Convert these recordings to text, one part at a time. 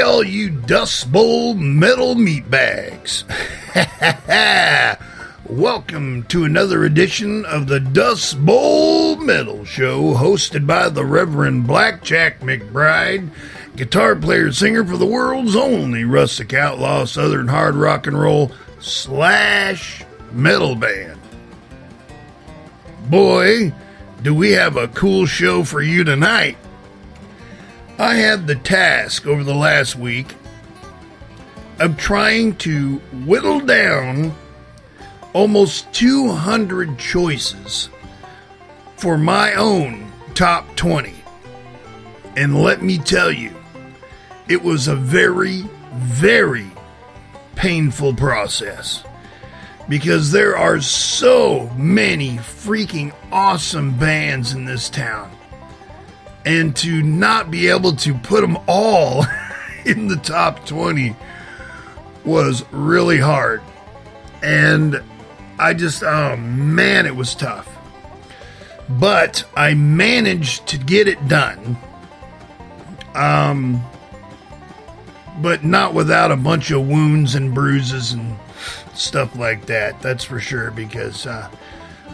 all you Dust Bowl metal meatbags. Welcome to another edition of the Dust Bowl Metal Show, hosted by the Reverend Blackjack McBride, guitar player singer for the world's only rustic outlaw southern hard rock and roll / metal band. Boy, do we have a cool show for you tonight. I had the task over the last week of trying to whittle down almost 200 choices for my own top 20. And let me tell you, it was a very, very painful process because there are so many freaking awesome bands in this town. And to not be able to put them all in the top 20 was really hard. And I just, oh man, it was tough. But I managed to get it done. But not without a bunch of wounds and bruises and stuff like that. That's for sure, because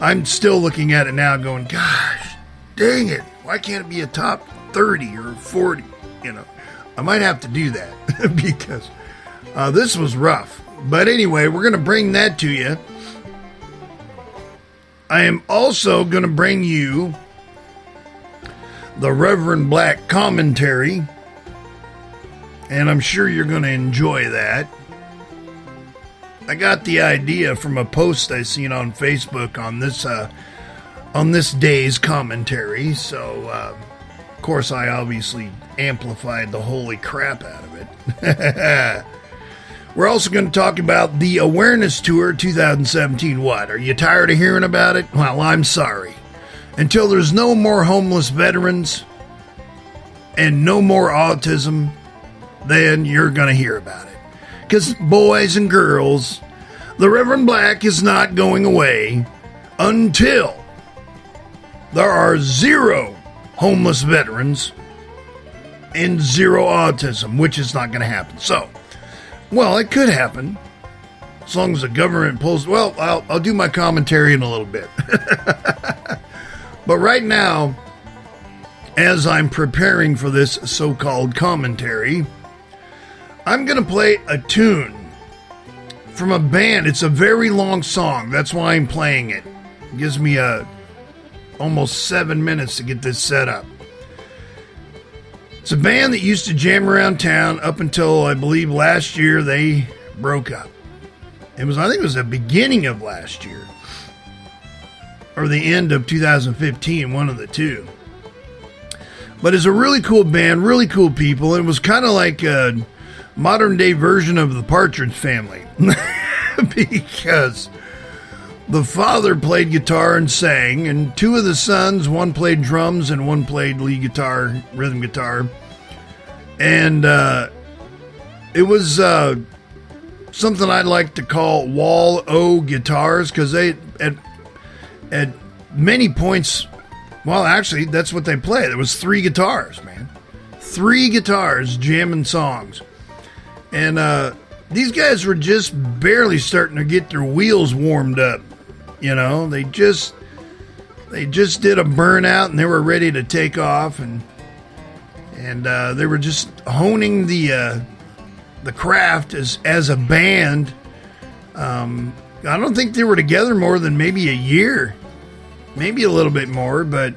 I'm still looking at it now going, gosh, dang it. Why can't it be a top 30 or 40? You know, I might have to do that because this was rough. But anyway, we're going to bring that to you. I am also going to bring you the Reverend Black commentary, and I'm sure you're going to enjoy that. I got the idea from a post I seen on Facebook on this day's commentary, so of course I obviously amplified the holy crap out of it. We're also going to talk about the Awareness Tour 2017. What? Are you tired of hearing about it? Well, I'm sorry. Until there's no more homeless veterans and no more autism, then you're going to hear about it. Because, boys and girls, the Reverend Black is not going away until there are 0 homeless veterans and 0 autism, which is not going to happen. So, well, it could happen as long as the government pulls. Well, I'll do my commentary in a little bit. But right now, as I'm preparing for this so-called commentary, I'm going to play a tune from a band. It's a very long song. That's why I'm playing it. It gives me almost 7 minutes to get this set up. It's a band that used to jam around town up until, I believe, last year they broke up. I think it was the beginning of last year. Or the end of 2015, one of the two. But it's a really cool band, really cool people. It was kind of like a modern day version of the Partridge Family. Because the father played guitar and sang, and 2 of the sons, one played drums and one played lead guitar, rhythm guitar. And it was something I'd like to call wall-o guitars, because they, at many points, well, actually, that's what they play. There was 3 guitars, man. 3 guitars jamming songs. And these guys were just barely starting to get their wheels warmed up. You know, they just did a burnout and they were ready to take off, and they were just honing the craft as a band. I don't think they were together more than maybe a year, maybe a little bit more, but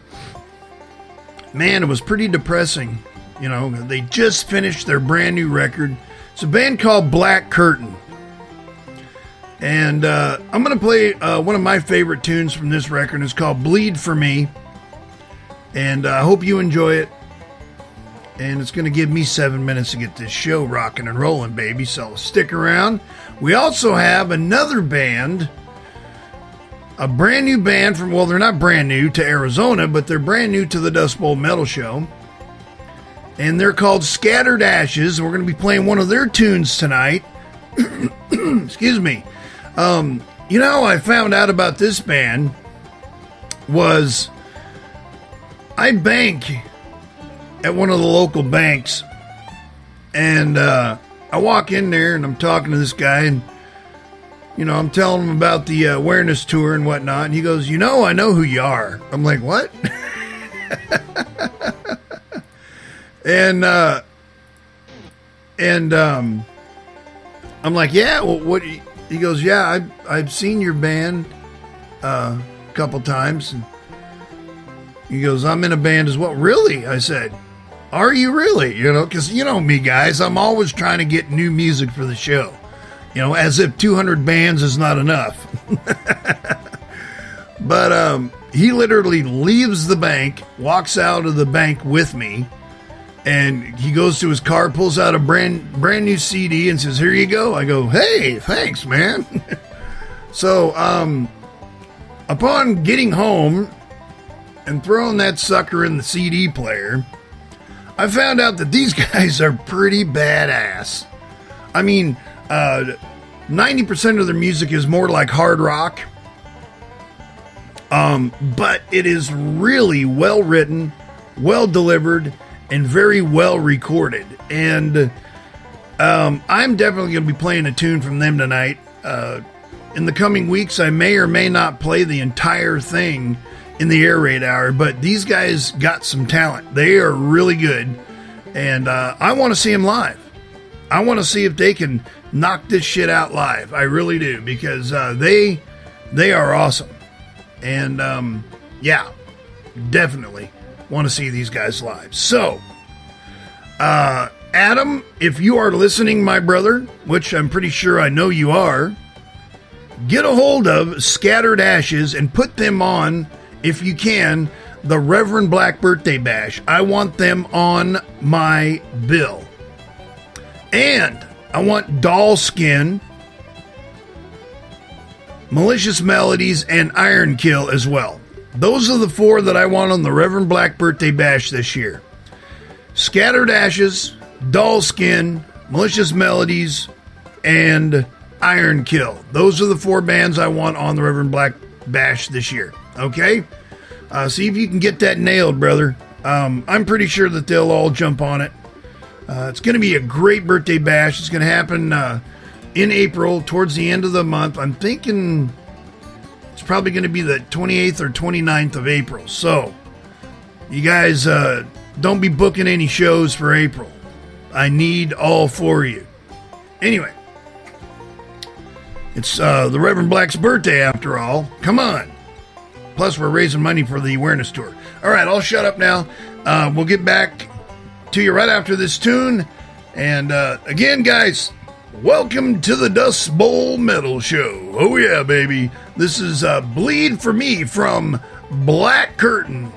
man, it was pretty depressing. You know, they just finished their brand new record. It's a band called Black Curtain. And I'm going to play one of my favorite tunes from this record. It's called Bleed For Me. And I hope you enjoy it. And it's going to give me 7 minutes to get this show rocking and rolling, baby. So stick around. We also have another band. A brand new band from, well, they're not brand new to Arizona, but they're brand new to the Dust Bowl Metal Show. And they're called Scattered Ashes. We're going to be playing one of their tunes tonight. Excuse me. You know, I found out about this band was I bank at one of the local banks, And I walk in there and I'm talking to this guy, and I'm telling him about the awareness tour and whatnot. And he goes, I know who you are. I'm like, what? and I'm like, yeah, well, what? He goes, yeah, I've seen your band a couple times. And he goes, I'm in a band as well. Really? I said, are you really? Because me, guys, I'm always trying to get new music for the show. As if 200 bands is not enough. But he literally leaves the bank, walks out of the bank with me, and he goes to his car, pulls out a brand new CD and says, here you go. I go, hey, thanks, man. So upon getting home and throwing that sucker in the CD player, I found out that these guys are pretty badass. I mean, 90% of their music is more like hard rock. But it is really well written, well delivered, and very well recorded. And I'm definitely going to be playing a tune from them tonight. In the coming weeks, I may or may not play the entire thing in the air raid hour, but these guys got some talent. They are really good. And I want to see them live. I want to see if they can knock this shit out live. I really do, because they are awesome. And yeah, definitely want to see these guys live. So, Adam, if you are listening, my brother, which I'm pretty sure I know you are, get a hold of Scattered Ashes and put them on, if you can, the Reverend Black Birthday Bash. I want them on my bill. And I want Doll Skin, Malicious Melodies, and Iron Kill as well. Those are the four that I want on the Reverend Black Birthday Bash this year. Scattered Ashes, Doll Skin, Malicious Melodies, and Iron Kill. Those are the four bands I want on the Reverend Black Bash this year. Okay? See if you can get that nailed, brother. I'm pretty sure that they'll all jump on it. It's going to be a great birthday bash. It's going to happen in April, towards the end of the month. I'm thinking it's probably going to be the 28th or 29th of April. So, you guys don't be booking any shows for April. I need all four of you. Anyway, it's the Reverend Black's birthday after all. Come on. Plus, we're raising money for the awareness tour. All right, I'll shut up now. We'll get back to you right after this tune. And again, guys, welcome to the Dust Bowl Metal Show. Oh, yeah, baby. This is Bleed for Me from Black Curtain.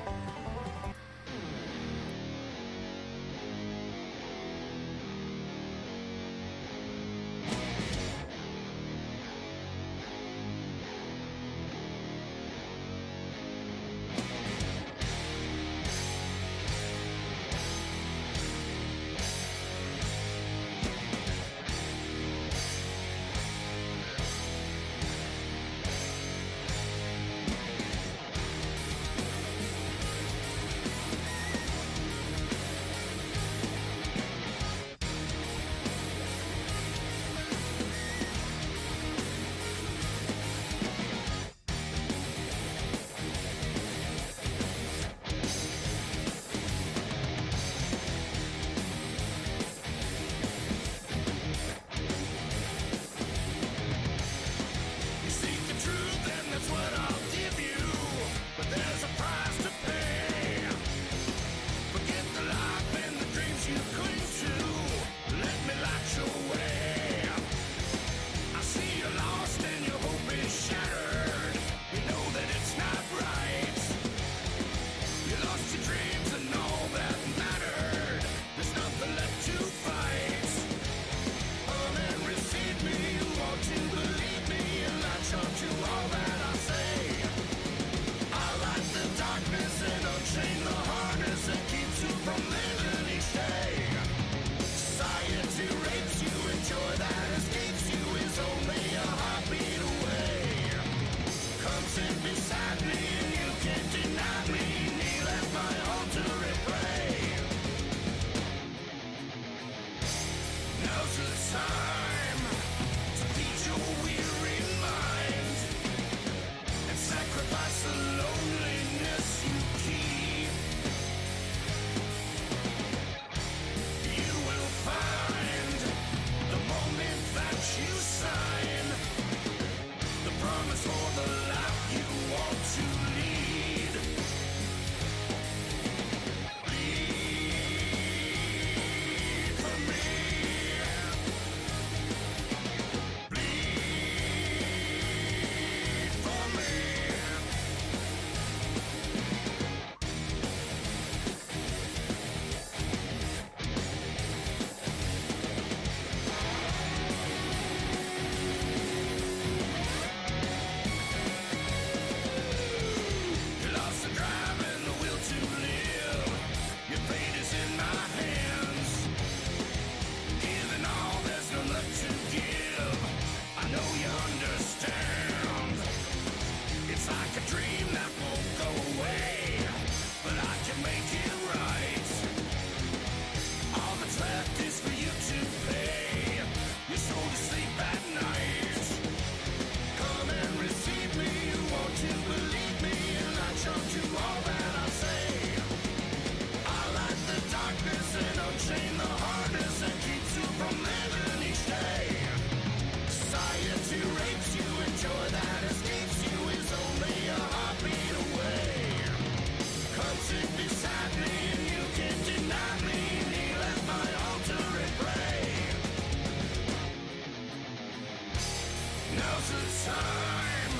time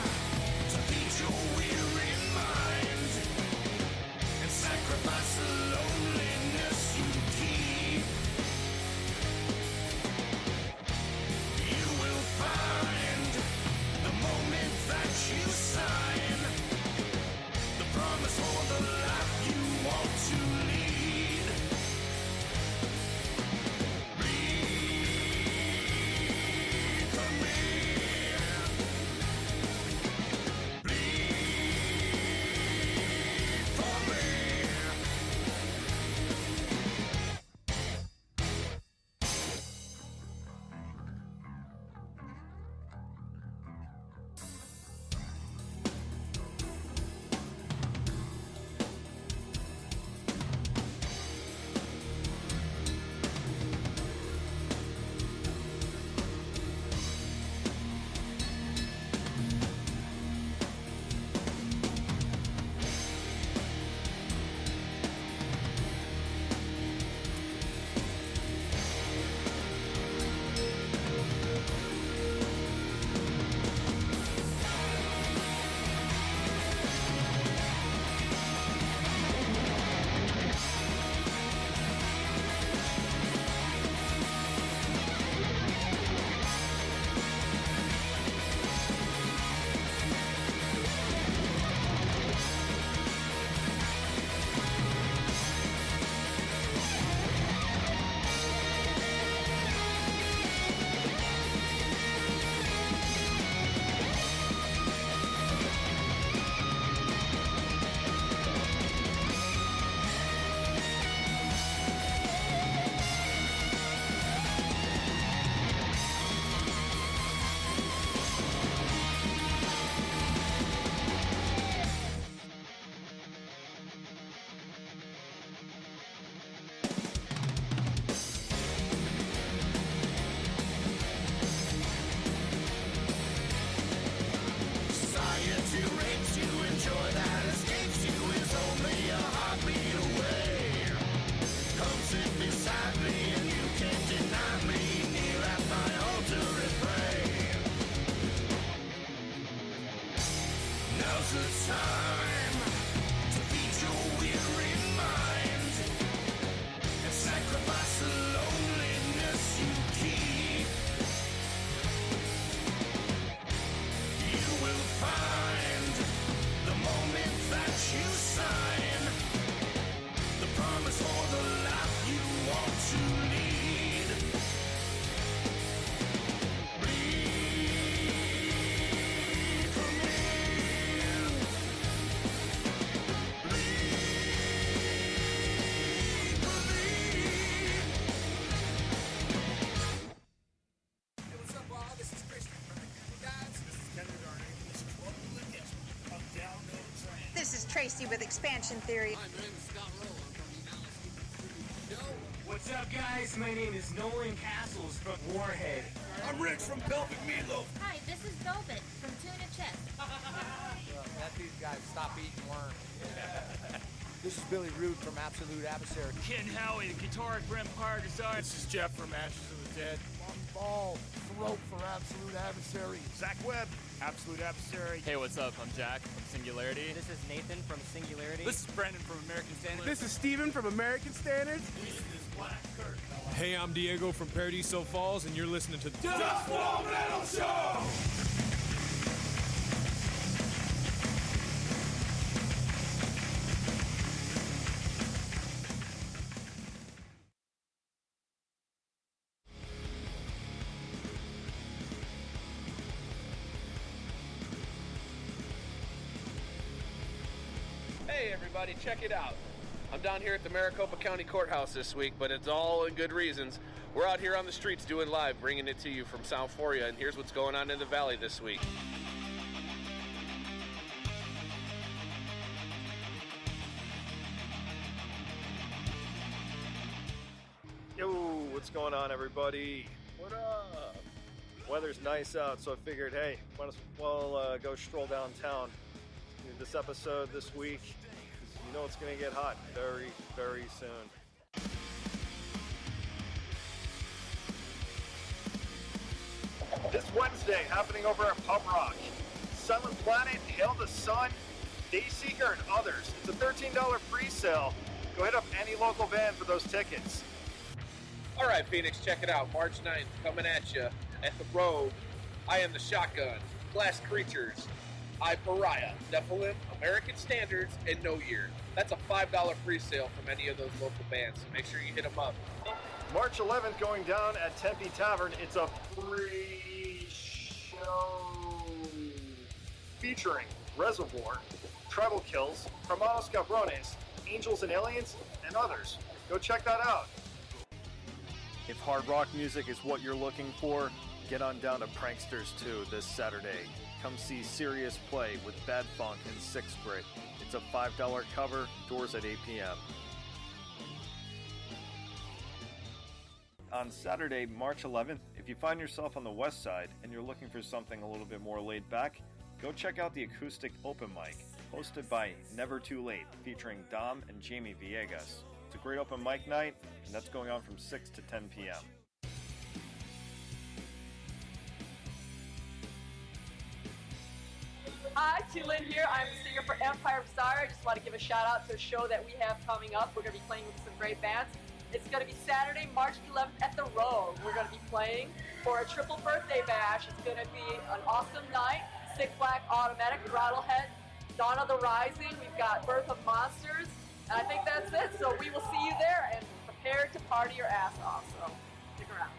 to feed your weary mind and sacrifice the loneliness you keep. You will find the moment that you sign the promise for the life you want to lead. Bleed for me. Bleed for me. Society rapes you, and joy that escapes you is only a heartbeat away. Come sit beside me and you can't deny me. Kneel at my altar and pray. Now's the time to feed your weary mind and sacrifice the loneliness you keep. You will find the moment that you sign the promise for the life you want to lead. Bleed for me. Bleed for me. Hey, what's up, all? This is Christian from the Cool Guys. This is Kevin Garner. This is Local Lucas of Downhill Train. This is Tracy with Expansion Theory. Hi, my name is Scott Rowe. I'm from the Alice Show. What's up, guys? My name is Nolan Castles from Warhead. I'm Rich from Pelvic Meatloaf. Hi, this is Velvet from Tuna Chest. Let these guys stop eating worms. This is Billy Rude from Absolute Adversary. Ken Howie, the guitar from Empire Design. This is Jeff from Ashes of the Dead. Long Ball, throat for Absolute Adversary. Zach Webb, Absolute Adversary. Hey, what's up? I'm Jack from Singularity. This is Nathan from Singularity. This is Brendan from American Standard. This is Steven from American Standards. This is Black Kurt. Hey, I'm Diego from Paradiso Falls, and you're listening to Dust Wall Metal Show! Hey everybody, check it out. I'm down here at the Maricopa County Courthouse this week, but it's all in good reasons. We're out here on the streets doing live, bringing it to you from South Foria, and here's what's going on in the valley this week. Yo, what's going on, everybody? What up? Weather's nice out, so I figured, hey, might as well go stroll downtown. This episode this week, 'cause you know it's going to get hot very, very soon. This Wednesday happening over at Pub Rock. Silent Planet, Hail the Sun, Dayseeker, and others. It's a $13 pre-sale. Go hit up any local band for those tickets. All right, Phoenix, check it out. March 9th, coming at you at the Road. I Am the Shotgun, Glass Creatures, I Pariah, Nephilim, American Standards, and No Year. That's a $5 pre-sale from any of those local bands, so make sure you hit them up. March 11th going down at Tempe Tavern. It's a free show featuring Reservoir, Tribal Kills, Hermanos Cabrones, Angels and Aliens, and others. Go check that out. If hard rock music is what you're looking for, get on down to Pranksters 2 this Saturday. Come see Serious play with Bad Funk and Sixth Grade. It's a $5 cover, doors at 8 p.m. On Saturday, March 11th, if you find yourself on the west side and you're looking for something a little bit more laid back, go check out the Acoustic Open Mic, hosted by Never Too Late, featuring Dom and Jamie Villegas. It's a great open mic night, and that's going on from 6 to 10 p.m. Hi, T-Lynn here. I'm the singer for Empire of Sire. I just want to give a shout out to a show that we have coming up. We're going to be playing with some great bands. It's going to be Saturday, March 11th at the Road. We're going to be playing for a triple birthday bash. It's going to be an awesome night. Sick Black Automatic, Throttlehead, Dawn of the Rising. We've got Birth of Monsters. And I think that's it. So we will see you there and prepare to party your ass off. So stick around.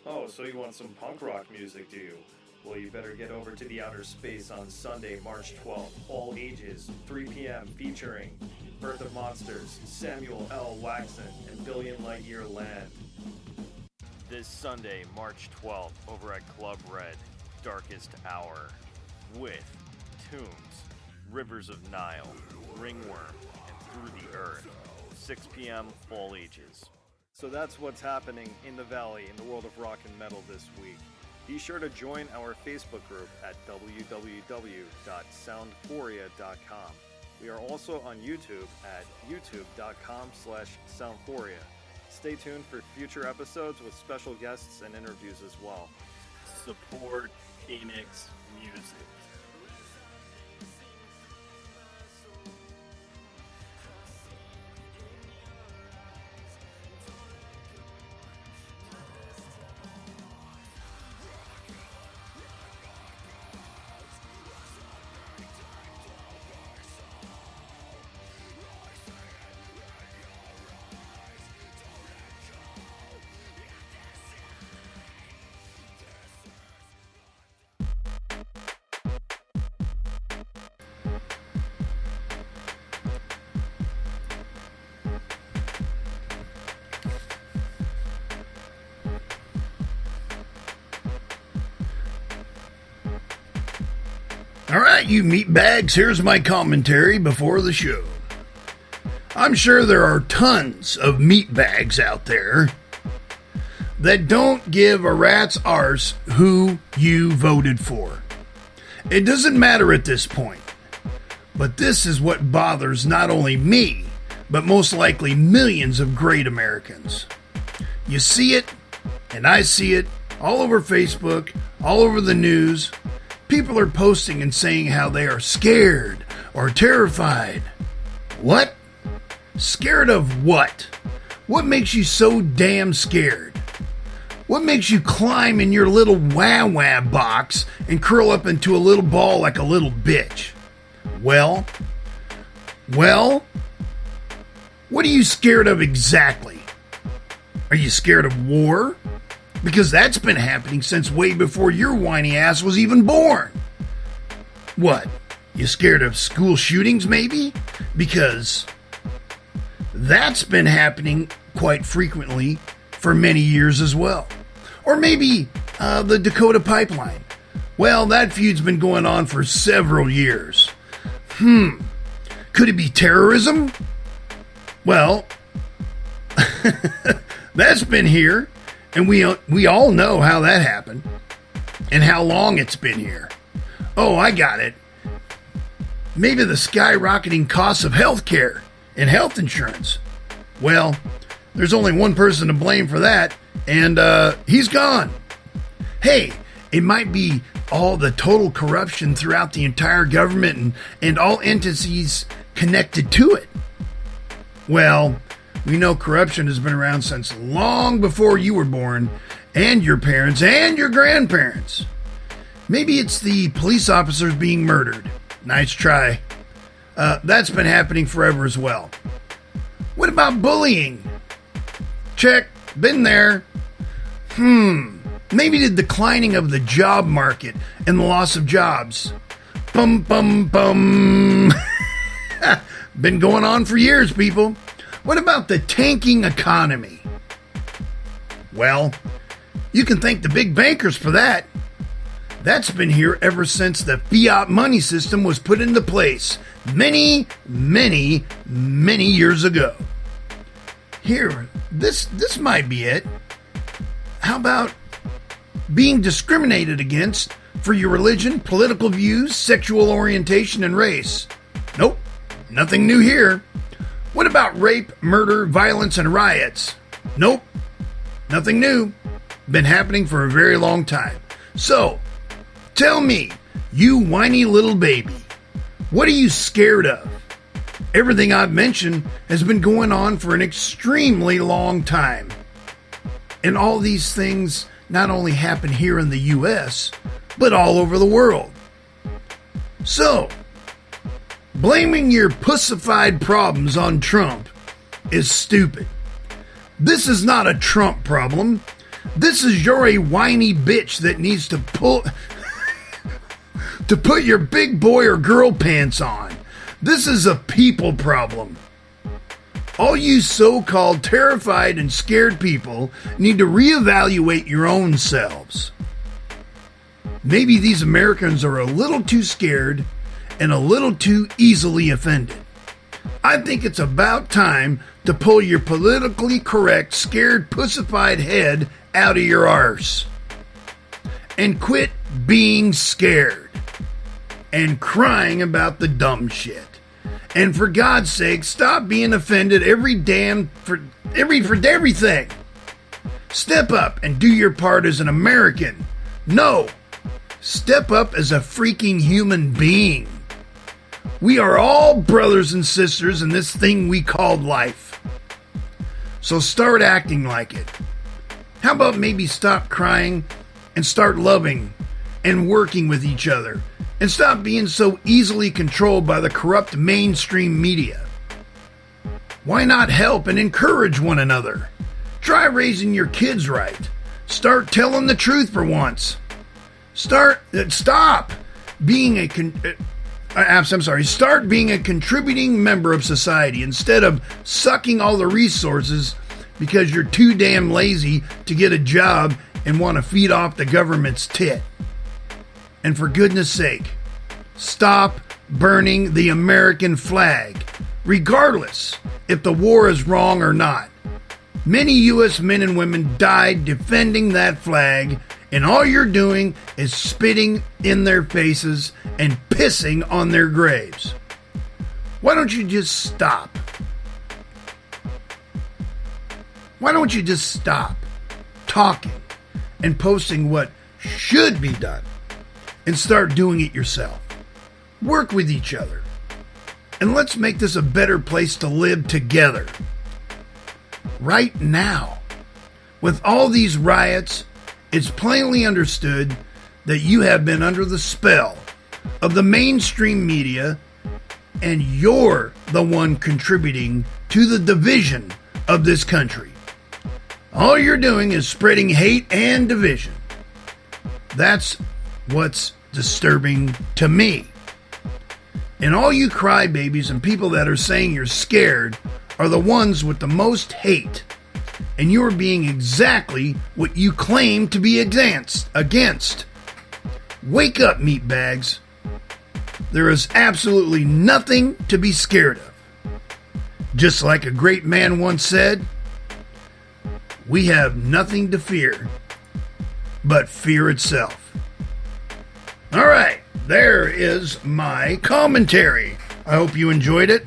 Oh, so you want some punk rock music, do you? Well, you better get over to the Outer Space on Sunday, March 12th, all ages, 3 p.m., featuring Birth of Monsters, Samuel L. Waxon, and Billion Light Year Land. This Sunday, March 12th, over at Club Red, Darkest Hour, with Tombs, Rivers of Nile, Ringworm, and Through the Earth, 6 p.m., all ages. So that's what's happening in the Valley in the world of rock and metal this week. Be sure to join our Facebook group at www.soundphoria.com. We are also on YouTube at youtube.com/soundphoria. Stay tuned for future episodes with special guests and interviews as well. Support Phoenix music. All right, you meatbags, here's my commentary before the show. I'm sure there are tons of meatbags out there that don't give a rat's arse who you voted for. It doesn't matter at this point. But this is what bothers not only me, but most likely millions of great Americans. You see it, and I see it, all over Facebook, all over the news. People are posting and saying how they are scared or terrified. What? Scared of what? What makes you so damn scared? What makes you climb in your little wah-wah box and curl up into a little ball like a little bitch? Well, what are you scared of exactly? Are you scared of war? Because that's been happening since way before your whiny ass was even born. What? You scared of school shootings, maybe? Because that's been happening quite frequently for many years as well. Or maybe the Dakota Pipeline. Well, that feud's been going on for several years. Could it be terrorism? Well, that's been here. And we all know how that happened and how long it's been here. Oh, I got it. Maybe the skyrocketing costs of health care and health insurance. Well, there's only one person to blame for that, and he's gone. Hey, It might be all the total corruption throughout the entire government and all entities connected to it. Well, we know corruption has been around since long before you were born, and your parents and your grandparents. Maybe it's the police officers being murdered. Nice try. That's been happening forever as well. What about bullying? Check. Been there. Maybe the declining of the job market and the loss of jobs. Bum, bum, bum. Been going on for years, people. What about the tanking economy? Well, you can thank the big bankers for that. That's been here ever since the fiat money system was put into place many, many, many years ago. Here, this might be it. How about being discriminated against for your religion, political views, sexual orientation, and race? Nope, nothing new here. What about rape, murder, violence, and riots? Nope, nothing new. Been happening for a very long time. So, tell me, you whiny little baby, what are you scared of? Everything I've mentioned has been going on for an extremely long time. And all these things not only happen here in the U.S., but all over the world. So, blaming your pussified problems on Trump is stupid. This is not a Trump problem. This is you're a whiny bitch that needs to put your big boy or girl pants on. This is a people problem. All you so-called terrified and scared people need to reevaluate your own selves. Maybe these Americans are a little too scared and a little too easily offended. I think it's about time to pull your politically correct, scared, pussified head out of your arse. And quit being scared and crying about the dumb shit. And for God's sake, stop being offended for everything. Step up and do your part as an American. No, step up as a freaking human being. We are all brothers and sisters in this thing we called life. So start acting like it. How about maybe stop crying and start loving and working with each other? And stop being so easily controlled by the corrupt mainstream media. Why not help and encourage one another? Try raising your kids right. Start telling the truth for once. Start being a contributing member of society instead of sucking all the resources because you're too damn lazy to get a job and want to feed off the government's tit. And for goodness sake, stop burning the American flag, regardless if the war is wrong or not. Many U.S. men and women died defending that flag, and all you're doing is spitting in their faces and pissing on their graves. Why don't you just stop? Why don't you just stop talking and posting what should be done and start doing it yourself? Work with each other. And let's make this a better place to live together. Right now, with all these riots, it's plainly understood that you have been under the spell of the mainstream media, and you're the one contributing to the division of this country. All you're doing is spreading hate and division. That's what's disturbing to me. And all you crybabies and people that are saying you're scared are the ones with the most hate. And you're being exactly what you claim to be against. Wake up, meatbags. There is absolutely nothing to be scared of. Just like a great man once said, we have nothing to fear but fear itself. All right, there is my commentary. I hope you enjoyed it.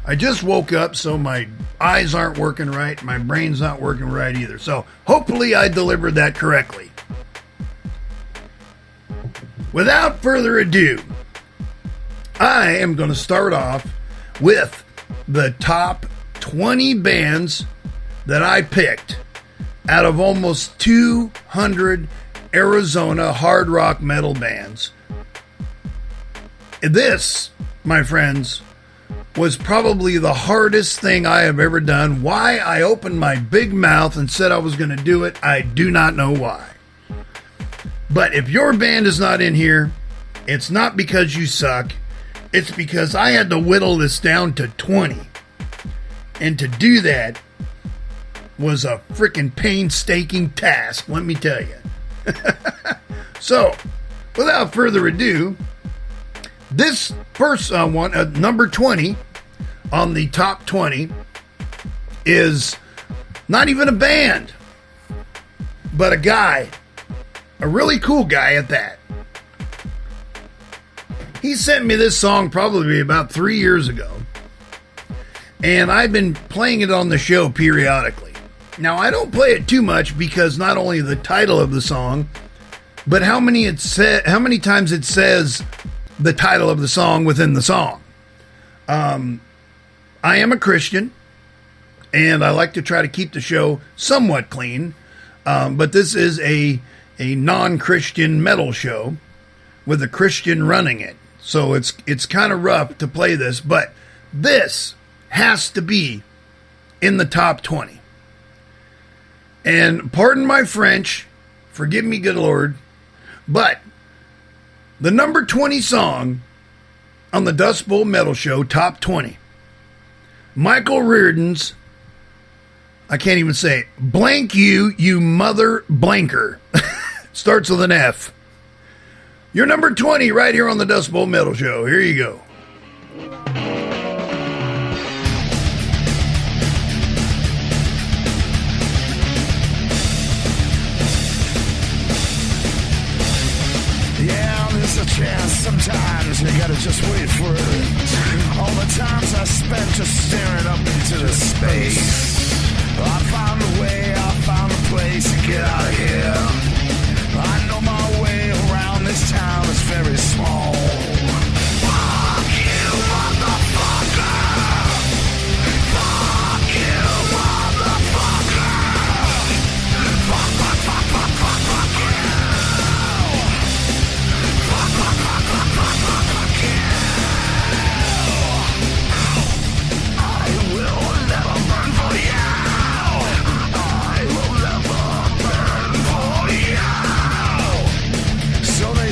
I just woke up, so my eyes aren't working right. My brain's not working right either. So hopefully I delivered that correctly. without further ado, I am going to start off with the top 20 bands that I picked out of almost 200 Arizona hard rock metal bands. This, my friends, was probably the hardest thing I have ever done. Why I opened my big mouth and said I was going to do it, I do not know why. But if your band is not in here, it's not because you suck. It's because I had to whittle this down to 20. And to do that was a freaking painstaking task, let me tell you. So, without further ado, this first one, number 20 on the top 20, is not even a band, but a guy, a really cool guy at that. He sent me this song probably about 3 years ago, and I've been playing it on the show periodically. Now, I don't play it too much because not only the title of the song, but how many times it says the title of the song within the song. I am a Christian, and I like to try to keep the show somewhat clean, but this is a non-Christian metal show with a Christian running it. So it's kind of rough to play this, but this has to be in the top 20. And pardon my French, forgive me, good Lord, but the number 20 song on the Dust Bowl Metal Show, top 20, Michael Reardon's, I can't even say it, blank you mother blanker, starts with an F. Your number 20 right here on the Dust Bowl Metal Show. Here you go. A chance, sometimes you gotta just wait for it. All the times I spent just staring up into the space. I found a way, I found a place to get out of here. I know my way around this town is very small. Fuck you, motherfucker. Fuck you, motherfucker. Fuck, fuck, fuck, fuck, fuck, fuck you.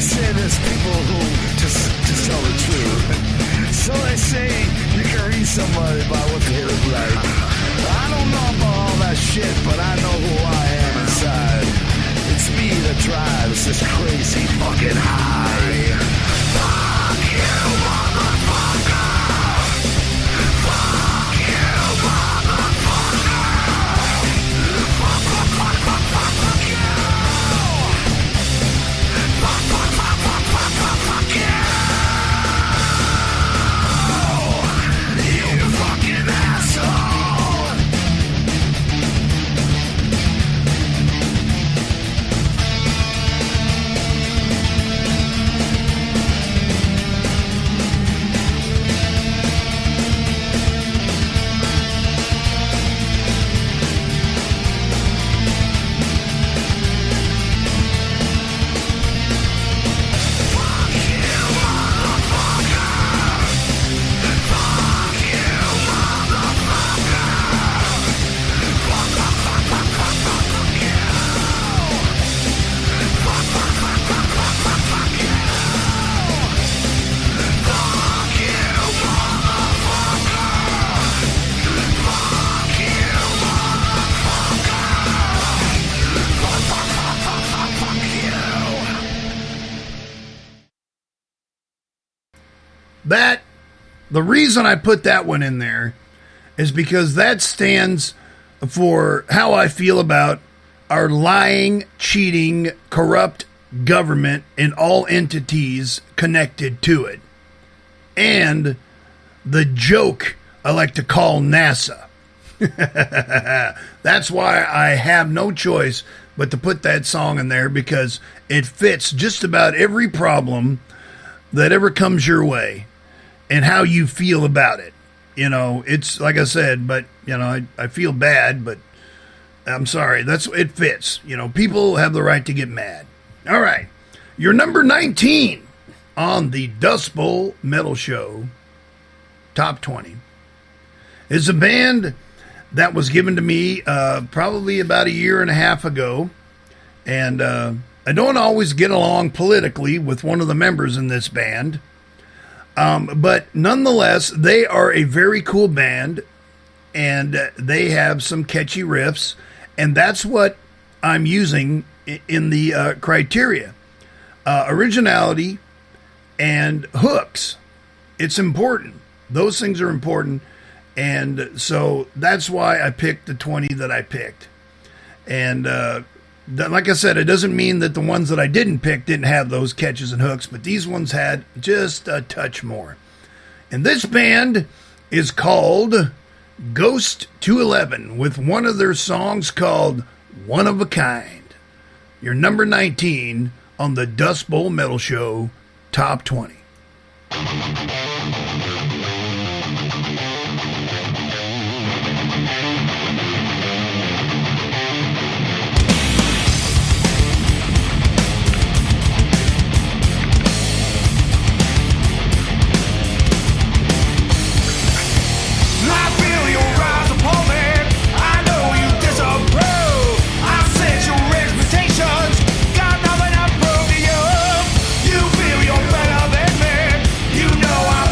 Say there's people who just tell the truth. So they say you can read somebody by what they look like. I don't know about all that shit, but I know who I am inside. It's me that drives this crazy fucking high. Fuck you, motherfucker. Fuck you, motherfucker. Fuck, fuck, fuck, fuck, fuck, fuck you. Fuck, fuck, fuck, fuck, fuck, fuck, fuck you. You fucking asshole. The reason I put that one in there is because that stands for how I feel about our lying, cheating, corrupt government and all entities connected to it. And the joke I like to call NASA. That's why I have no choice but to put that song in there because it fits just about every problem that ever comes your way and how you feel about it. You know, it's like I said, but, you know, I feel bad, but I'm sorry. It fits. You know, people have the right to get mad. All right. Your number 19 on the Dust Bowl Metal Show Top 20 is a band that was given to me probably about a year and a half ago. And I don't always get along politically with one of the members in this band. But nonetheless, they are a very cool band. And they have some catchy riffs. And that's what I'm using in the criteria. Originality and hooks. It's important. Those things are important. And so that's why I picked the 20 that I picked. And like I said, it doesn't mean that the ones that I didn't pick didn't have those catches and hooks, but these ones had just a touch more. And this band is called Ghost 211 with one of their songs called One of a Kind. Your number 19 on the Dust Bowl Metal Show Top 20. You feel you're better than me. You know I'm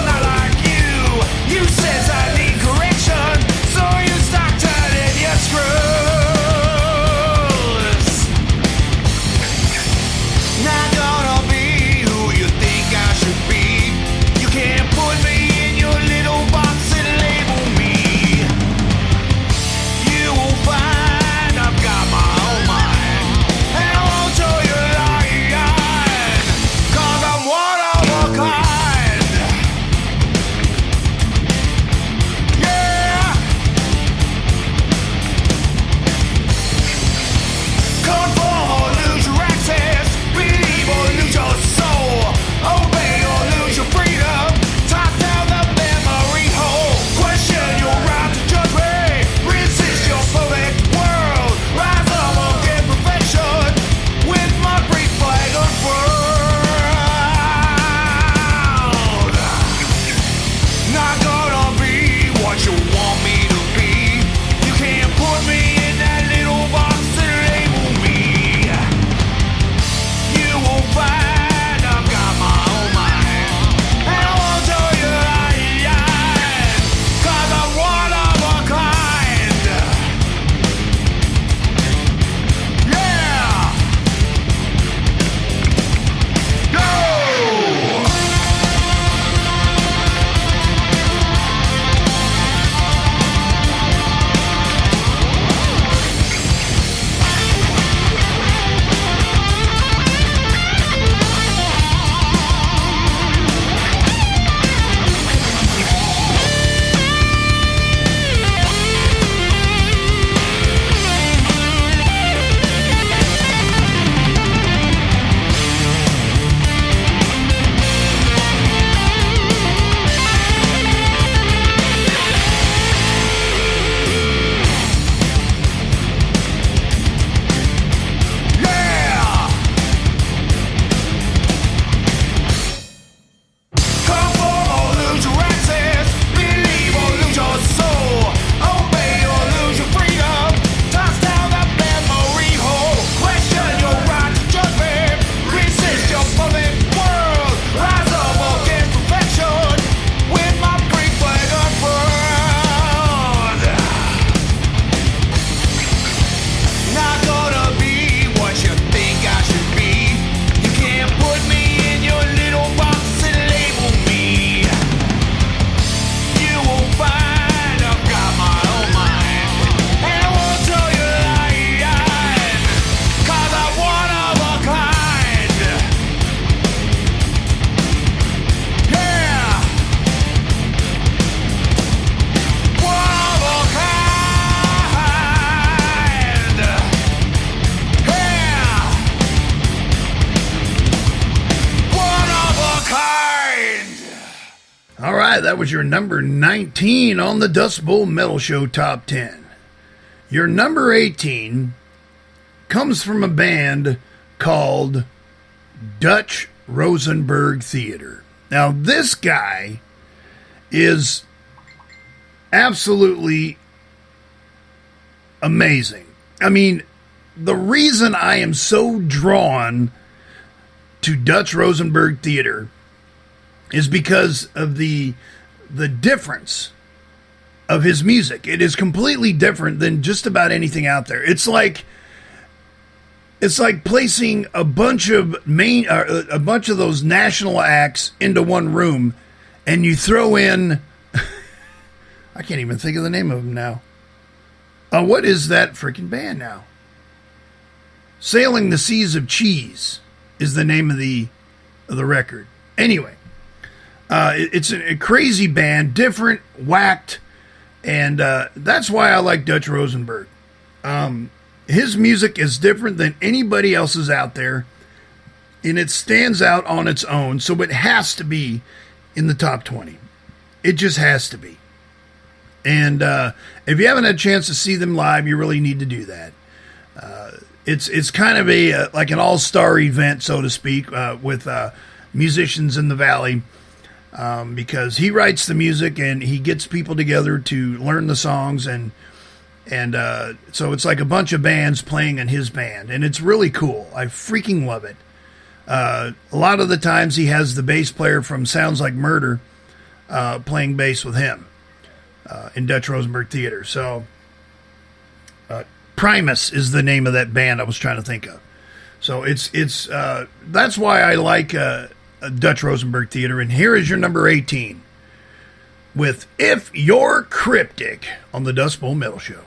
All right, that was your number 19 on the Dust Bowl Metal Show Top 10. Your number 18 comes from a band called Dutch Rosenberg Theater. Now, this guy is absolutely amazing. I mean, the reason I am so drawn to Dutch Rosenberg Theater is because of the difference of his music. It is completely different than just about anything out there. It's like placing a bunch of those national acts into one room, and you throw in I can't even think of the name of them now. What is that freaking band now? Sailing the Seas of Cheese is the name of the record. Anyway, it's a crazy band, different, whacked, and that's why I like Dutch Rosenberg. His music is different than anybody else's out there, and it stands out on its own, so it has to be in the top 20. It just has to be. And if you haven't had a chance to see them live, you really need to do that. It's kind of like an all-star event, so to speak, with musicians in the Valley, because he writes the music and he gets people together to learn the songs, and so it's like a bunch of bands playing in his band, and it's really cool. I freaking love it. A lot of the times he has the bass player from Sounds Like Murder playing bass with him in Dutch Rosenberg Theater. So Primus is the name of that band I was trying to think of. So it's that's why I like Dutch Rosenberg Theater. And here is your number 18 with If You're Cryptic on the Dust Bowl Metal Show.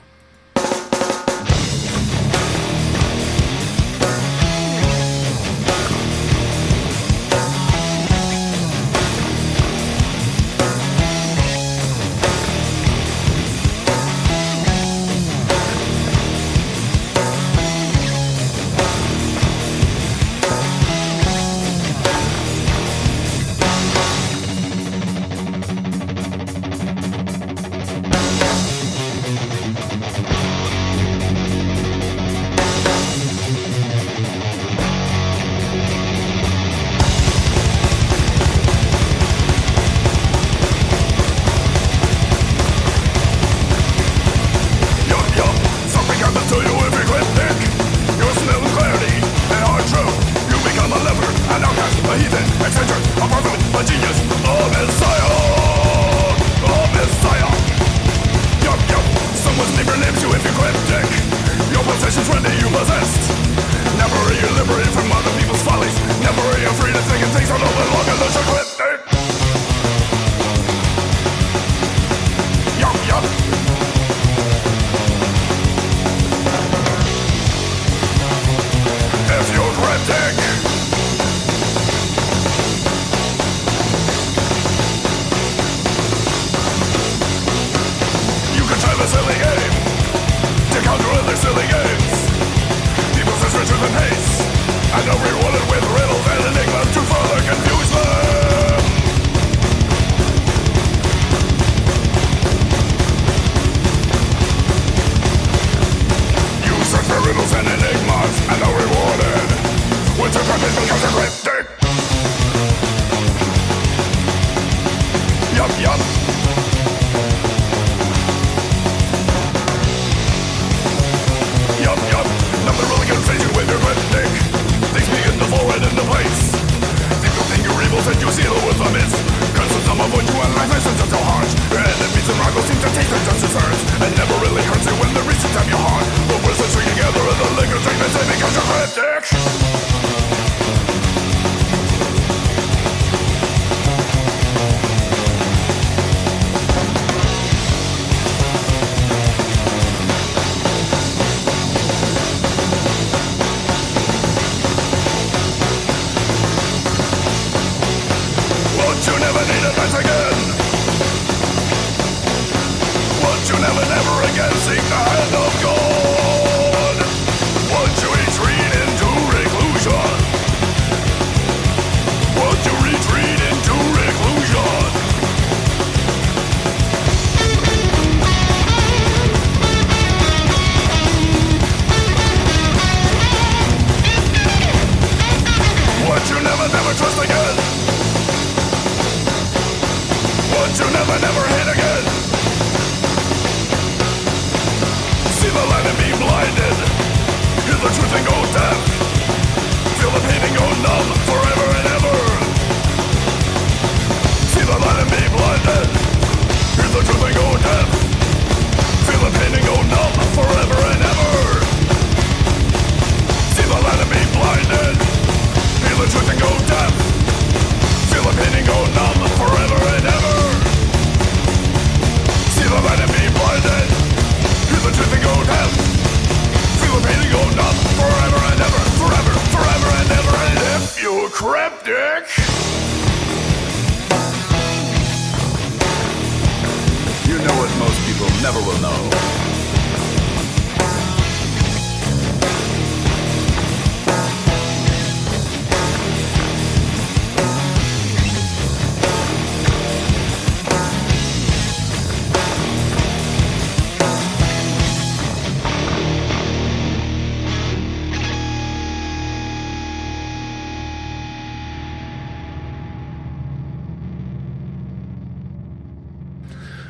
the truth and go deaf. Feel the pain and go numb forever and ever. See the light and be blinded. Hear the truth and go deaf. Feel the pain and go numb forever and ever. See the light and be blinded. Hear the truth and go deaf. Feel the pain and go numb forever and ever. See the light and be blinded. Hear the truth and go deaf. Feel the pain and go numb forever and ever. Forever, forever and ever. And if you're cryptic, you know what most people never will know.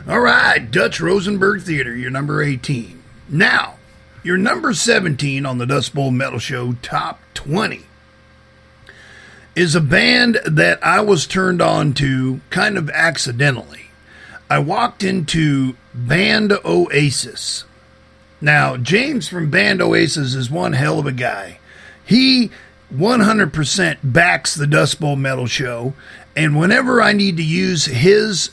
All right, Dutch Rosenberg Theater, your number 18. Now, your number 17 on the Dust Bowl Metal Show Top 20 is a band that I was turned on to kind of accidentally. I walked into Band Oasis. Now, James from Band Oasis is one hell of a guy. He 100% backs the Dust Bowl Metal Show, and whenever I need to use his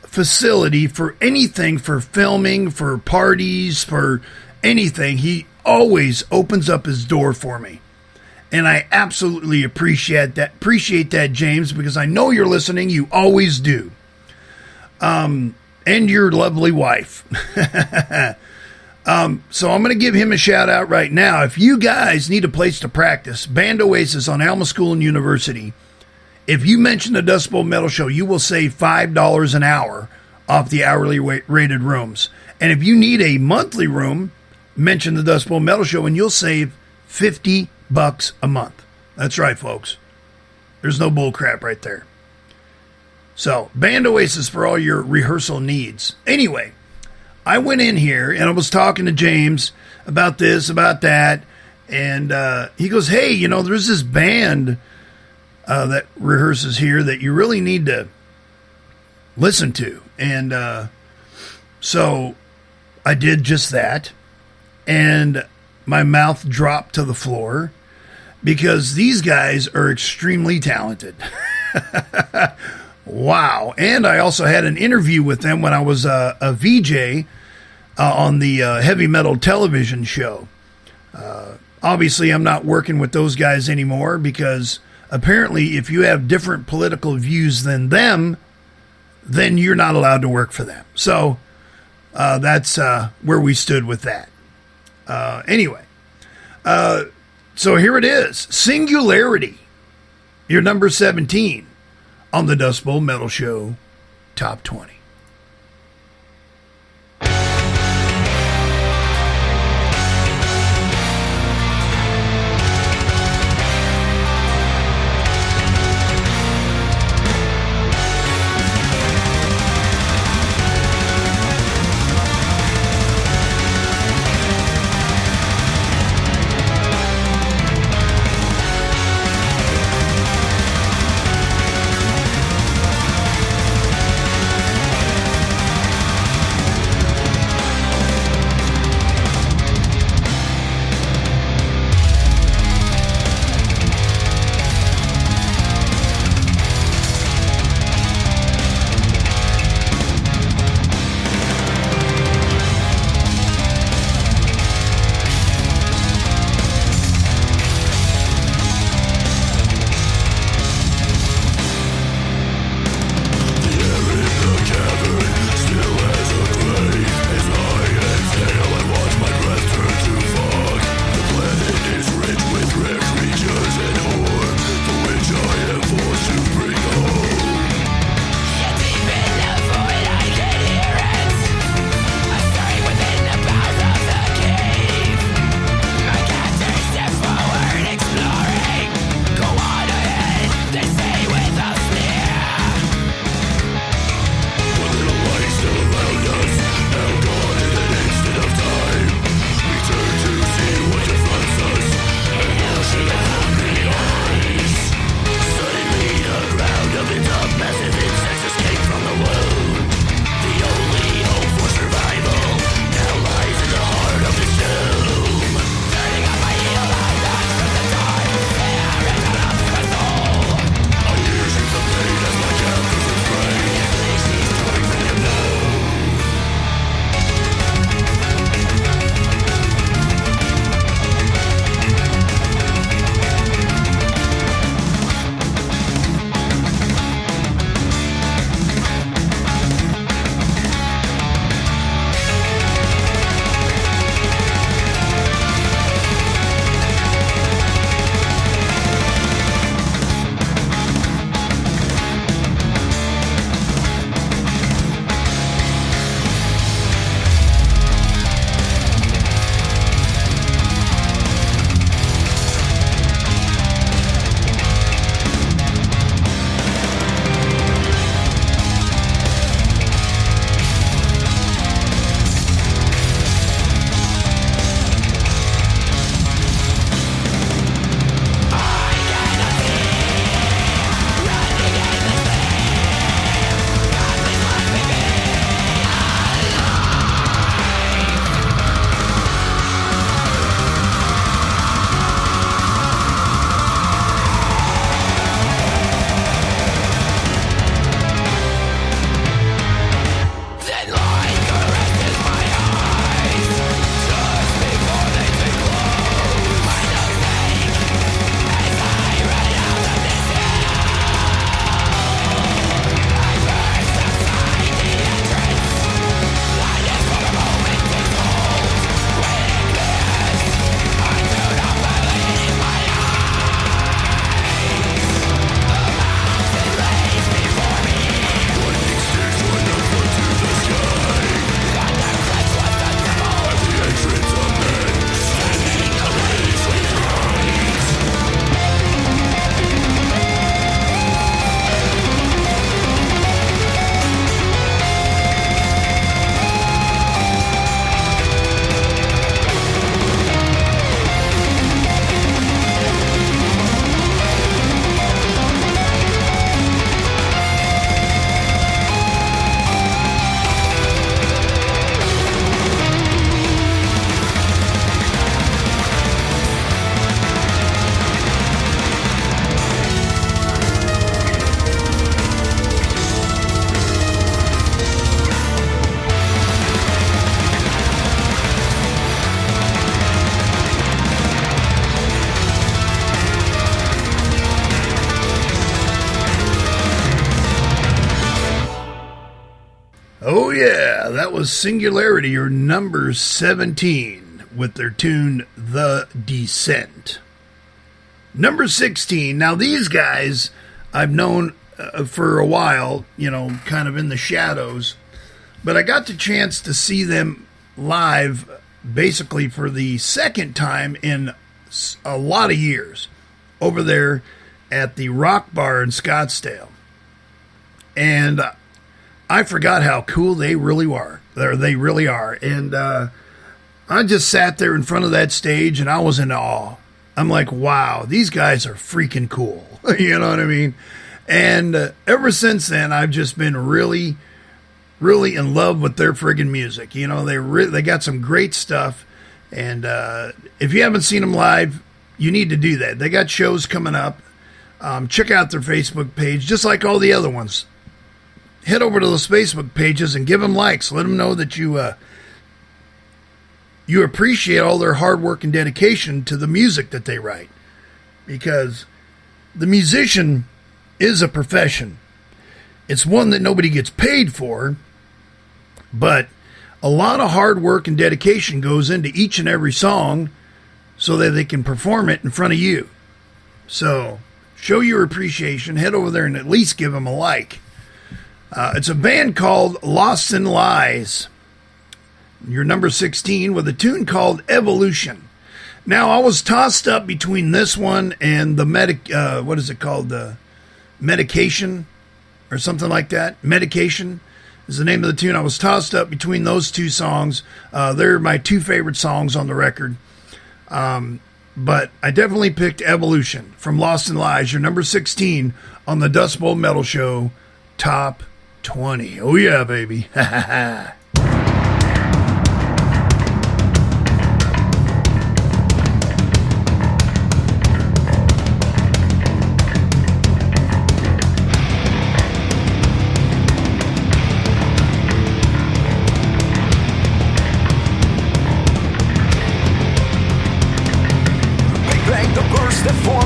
facility for anything, for filming, for parties, for anything, he always opens up his door for me. And I absolutely appreciate that, James, because I know you're listening. You always do. And your lovely wife. So I'm going to give him a shout out right now. If you guys need a place to practice, Band Oasis on Alma School and University, if you mention the Dust Bowl Metal Show, you will save $5 an hour off the hourly rated rooms. And if you need a monthly room, mention the Dust Bowl Metal Show and you'll save $50 a month. That's right, folks. There's no bull crap right there. So, Band Oasis for all your rehearsal needs. Anyway, I went in here and I was talking to James about this, about that. And he goes, hey, you know, there's this band that rehearses here that you really need to listen to. And so I did just that. And my mouth dropped to the floor because these guys are extremely talented. Wow. And I also had an interview with them when I was a VJ on the heavy metal television show. Obviously, I'm not working with those guys anymore because apparently if you have different political views than them, then you're not allowed to work for them. So that's where we stood with that. Anyway, so here it is. Singularity, your number 17 on the Dust Bowl Metal Show Top 20. Oh, yeah, that was Singularity, or number 17, with their tune, The Descent. Number 16, now these guys I've known for a while, you know, kind of in the shadows, but I got the chance to see them live basically for the second time in a lot of years over there at the Rock Bar in Scottsdale. And I forgot how cool they really are. They really are. And I just sat there in front of that stage and I was in awe. I'm like, wow, these guys are freaking cool. You know what I mean? And ever since then, I've just been really, really in love with their friggin' music. You know, they got some great stuff. And if you haven't seen them live, you need to do that. They got shows coming up. Check out their Facebook page, just like all the other ones. Head over to those Facebook pages and give them likes. Let them know that you appreciate all their hard work and dedication to the music that they write. Because the musician is a profession. It's one that nobody gets paid for, but a lot of hard work and dedication goes into each and every song so that they can perform it in front of you. So show your appreciation. Head over there and at least give them a like. It's a band called Lost in Lies. You're number 16 with a tune called Evolution. Now, I was tossed up between this one and the Medication or something like that. Medication is the name of the tune. I was tossed up between those two songs. They're my two favorite songs on the record. But I definitely picked Evolution from Lost in Lies. You're number 16 on the Dust Bowl Metal Show Top 20. Oh, yeah, baby. Ha, ha, ha.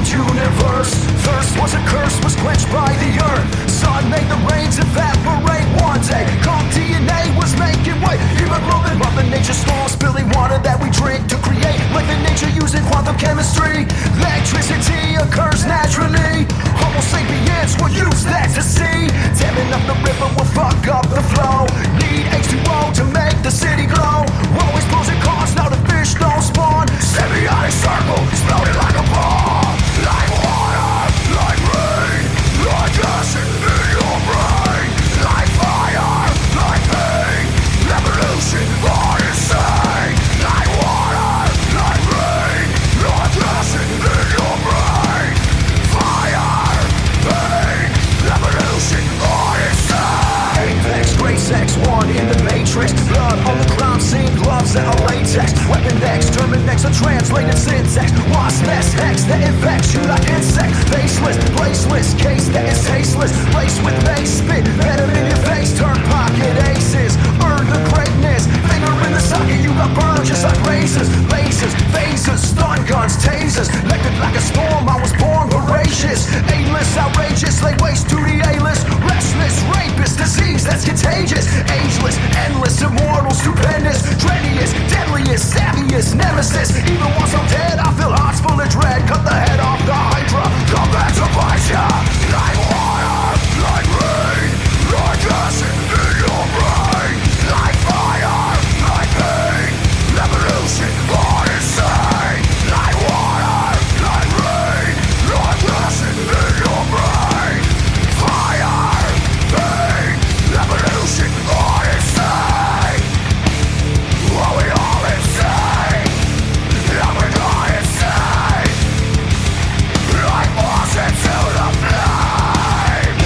Universe. Thirst was a curse, was quenched by the earth. Sun made the rains evaporate one day. Calm DNA was making way. Hemoglobin, Mother Nature's small spilling water that we drink to create life in nature using quantum chemistry. Electricity occurs naturally. Homo sapiens will use that to see. Damming up the river will fuck up the flow. Need H2O to make the city glow. Always pros and cons, now the fish don't spawn. Semiotic circle, exploding like a bomb. Like water, like rain, like acid in your brain. Like fire, like pain, revolution or insane. Like water, like rain, like acid in your brain. Fire, pain, revolution or insane. Apex, Grace X1 in the Matrix. Blood on the crime scene, gloves that are latex. Weapon X, Terminex, a translated syntax. Wasp nest hex that infects you like insect. Faceless, placeless, case that is tasteless. Laced with base spit, venom in your face. Turn pocket aces, earn the greatness. Finger in the socket, you got burned just like razors. Lasers, phasers, stun guns, tasers. Elected like a storm, I was born voracious. A-list, outrageous, lay waste to the A-list. Restless, rapist, disease that's contagious. Ageless, endless, immortal, stupendous. Dreadiest, deadliest, savviest, nemesis. Even once I'm dead, I feel hearts full of dread. Cut the head off the Hydra, come back to bite ya. Like water, like rain, like acid in your brain. Like fire, like pain, revolution or insane. Like water, like rain, like acid in your brain. Fire, pain, revolution or insane. Are we all insane? Are we all insane? Like moths into the flame.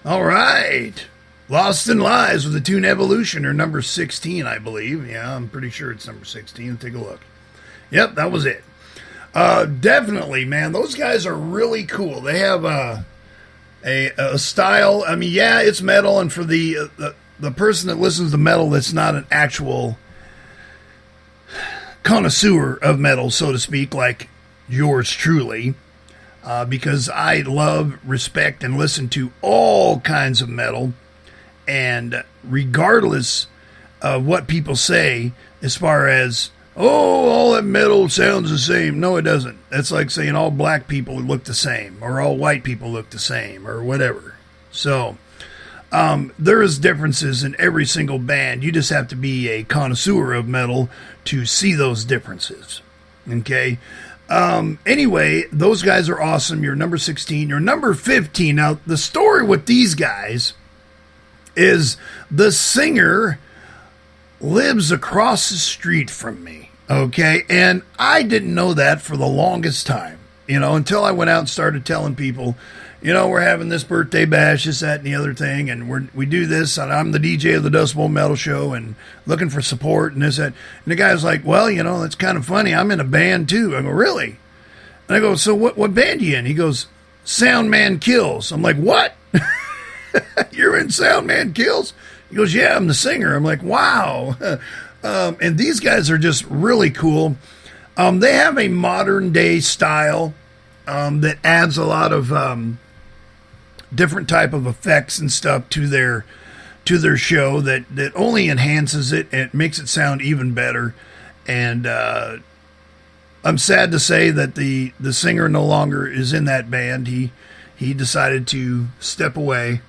All right. Lost in Lies with the tune Evolution, or number 16, I believe. Yeah, I'm pretty sure it's number 16. Take a look. Yep, that was it. Definitely, man. Those guys are really cool. They have a style. I mean, yeah, it's metal, and for the person that listens to metal that's not an actual connoisseur of metal, so to speak, like yours truly, because I love, respect, and listen to all kinds of metal, and regardless of what people say as far as, oh, all that metal sounds the same. No, it doesn't. That's like saying all black people look the same, or all white people look the same, or whatever. So there is differences in every single band. You just have to be a connoisseur of metal to see those differences. Okay? Anyway, those guys are awesome. You're number 16. You're number 15. Now, the story with these guys is the singer lives across the street from me. Okay? And I didn't know that for the longest time, until I went out and started telling people, we're having this birthday bash, this, that, and the other thing, and we do this, and I'm the DJ of the Dust Bowl Metal Show, and looking for support, and this, that. And the guy's like, well, that's kind of funny. I'm in a band, too. I go, really? And I go, so what band are you in? He goes, Sound Man Kills. I'm like, what? You're in Sound Man Kills? He goes, yeah, I'm the singer. I'm like, wow. And these guys are just really cool. They have a modern-day style that adds a lot of different type of effects and stuff to their show that only enhances it and makes it sound even better. And I'm sad to say that the singer no longer is in that band. He decided to step away.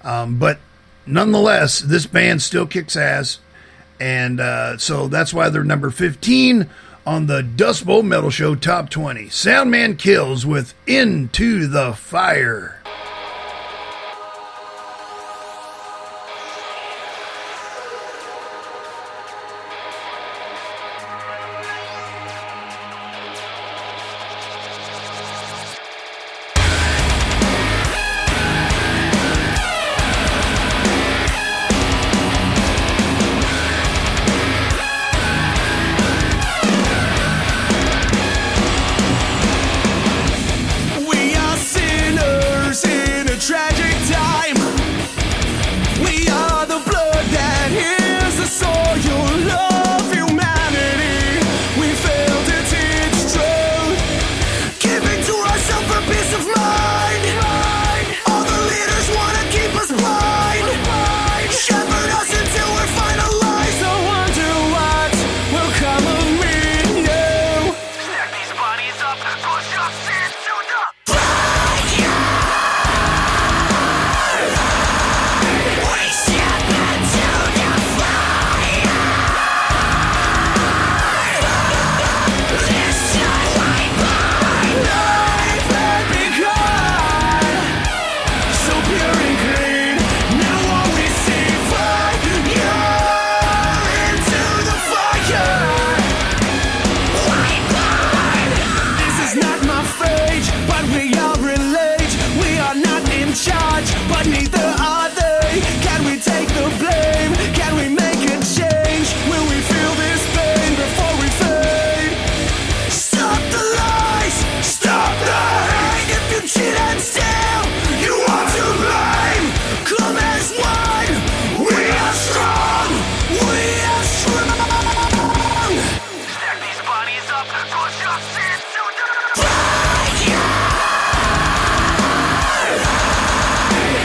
But nonetheless, this band still kicks ass. And so that's why they're number 15 on the Dust Bowl Metal Show Top 20. Soundman Kills with Into the Fire.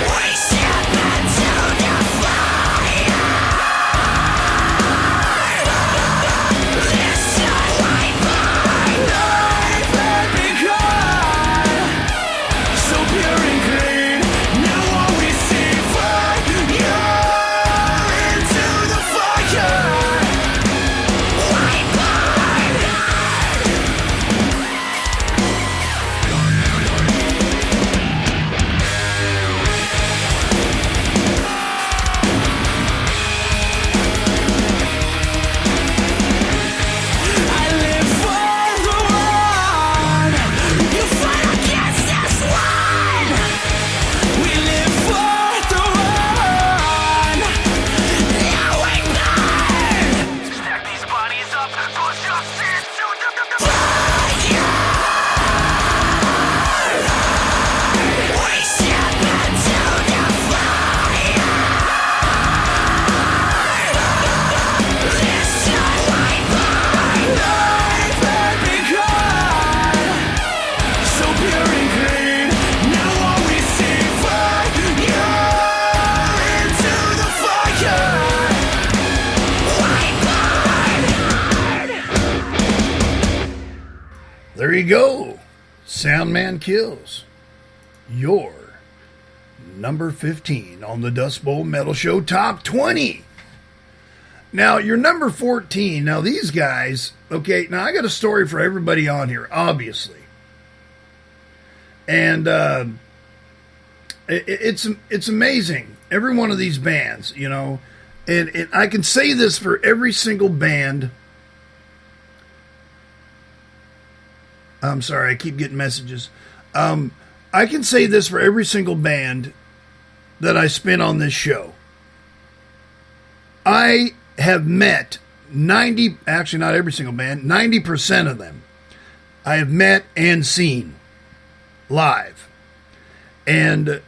We step into the you go. Soundman Kills. Your number 15 on the Dust Bowl Metal Show Top 20. Now, your number 14. Now, these guys, okay, now I got a story for everybody on here, obviously. And it's amazing. Every one of these bands, you know, and I can say this for every single band. I'm sorry, I keep getting messages. I can say this for every single band that I spin on this show. I have met 90, actually not every single band, 90% of them I have met and seen live. And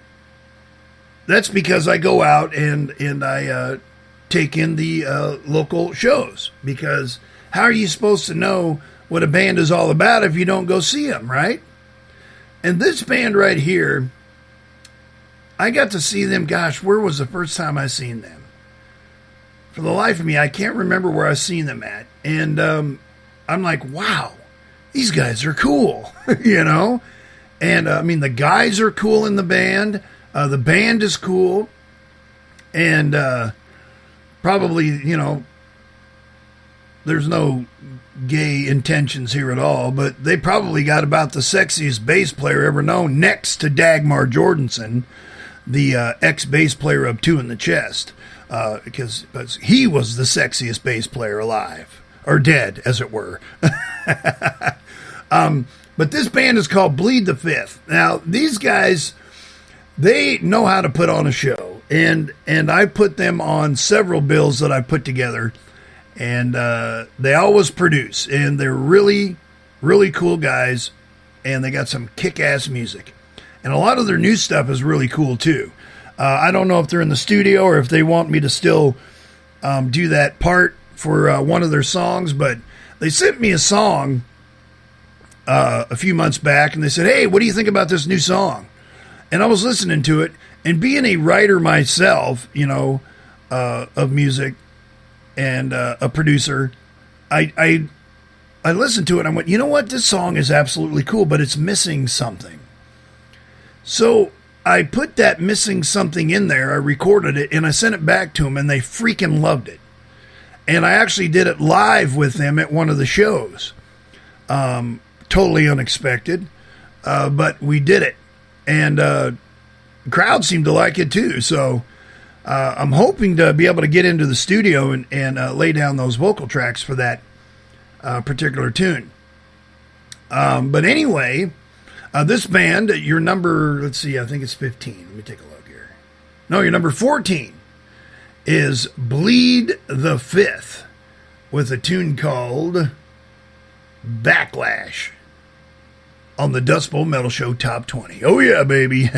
that's because I go out and I take in the local shows. Because how are you supposed to know what a band is all about if you don't go see them, right? And this band right here, I got to see them, gosh, where was the first time I seen them? For the life of me, I can't remember where I seen them at. And I'm like, wow, these guys are cool, you know? And, I mean, the guys are cool in the band. The band is cool. And probably, you know, there's no gay intentions here at all, but they probably got about the sexiest bass player ever known, next to Dagmar Jorgensen, the ex-bass player of Two in the Chest, because he was the sexiest bass player alive, or dead, as it were. But this band is called Bleed the Fifth. Now, these guys, they know how to put on a show, and I put them on several bills that I put together. And they always produce, and they're really, really cool guys, and they got some kick-ass music. And a lot of their new stuff is really cool, too. I don't know if they're in the studio or if they want me to still do that part for one of their songs, but they sent me a song a few months back, and they said, hey, what do you think about this new song? And I was listening to it, and being a writer myself, you know, of music, and a producer, I listened to it and I went, you know what? This song is absolutely cool, but it's missing something. So I put that missing something in there. I recorded it and I sent it back to them, and they freaking loved it. And I actually did it live with them at one of the shows. Totally unexpected, but we did it. And the crowd seemed to like it too. So I'm hoping to be able to get into the studio and lay down those vocal tracks for that particular tune. But anyway, this band, your number, let's see, I think it's 15. Let me take a look here. No, your number 14 is Bleed the Fifth with a tune called Backlash on the Dust Bowl Metal Show Top 20. Oh yeah, baby.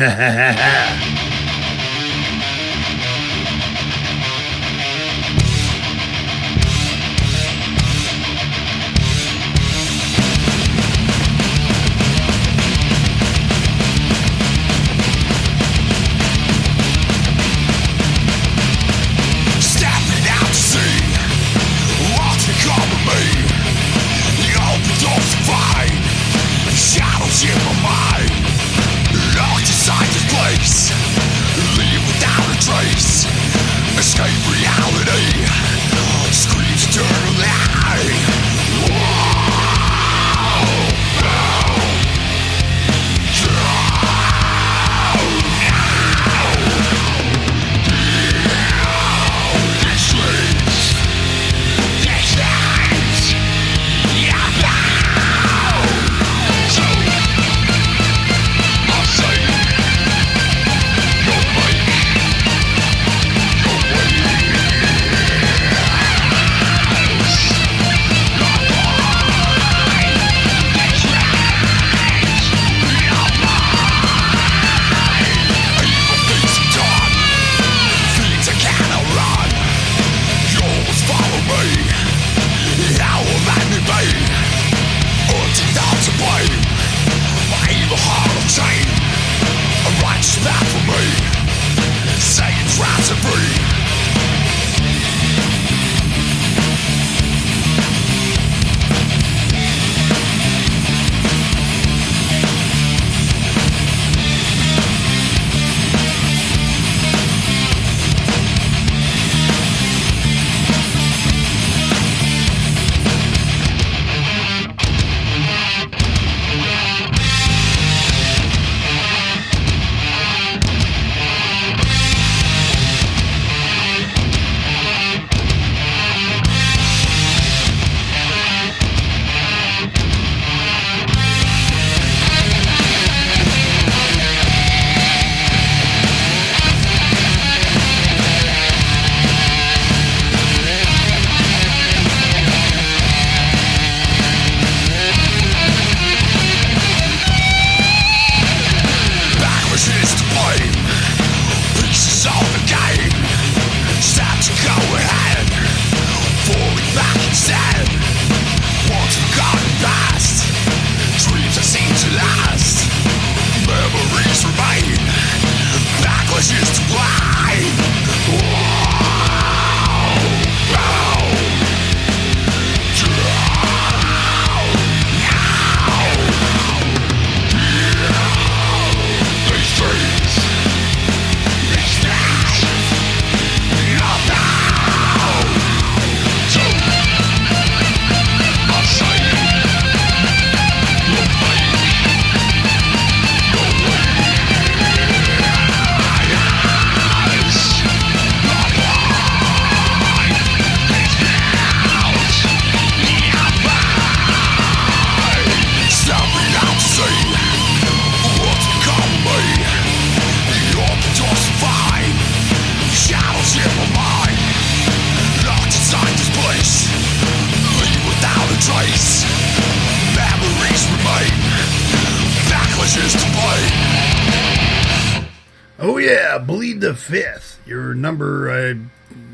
Oh yeah, Bleed the Fifth. Your number,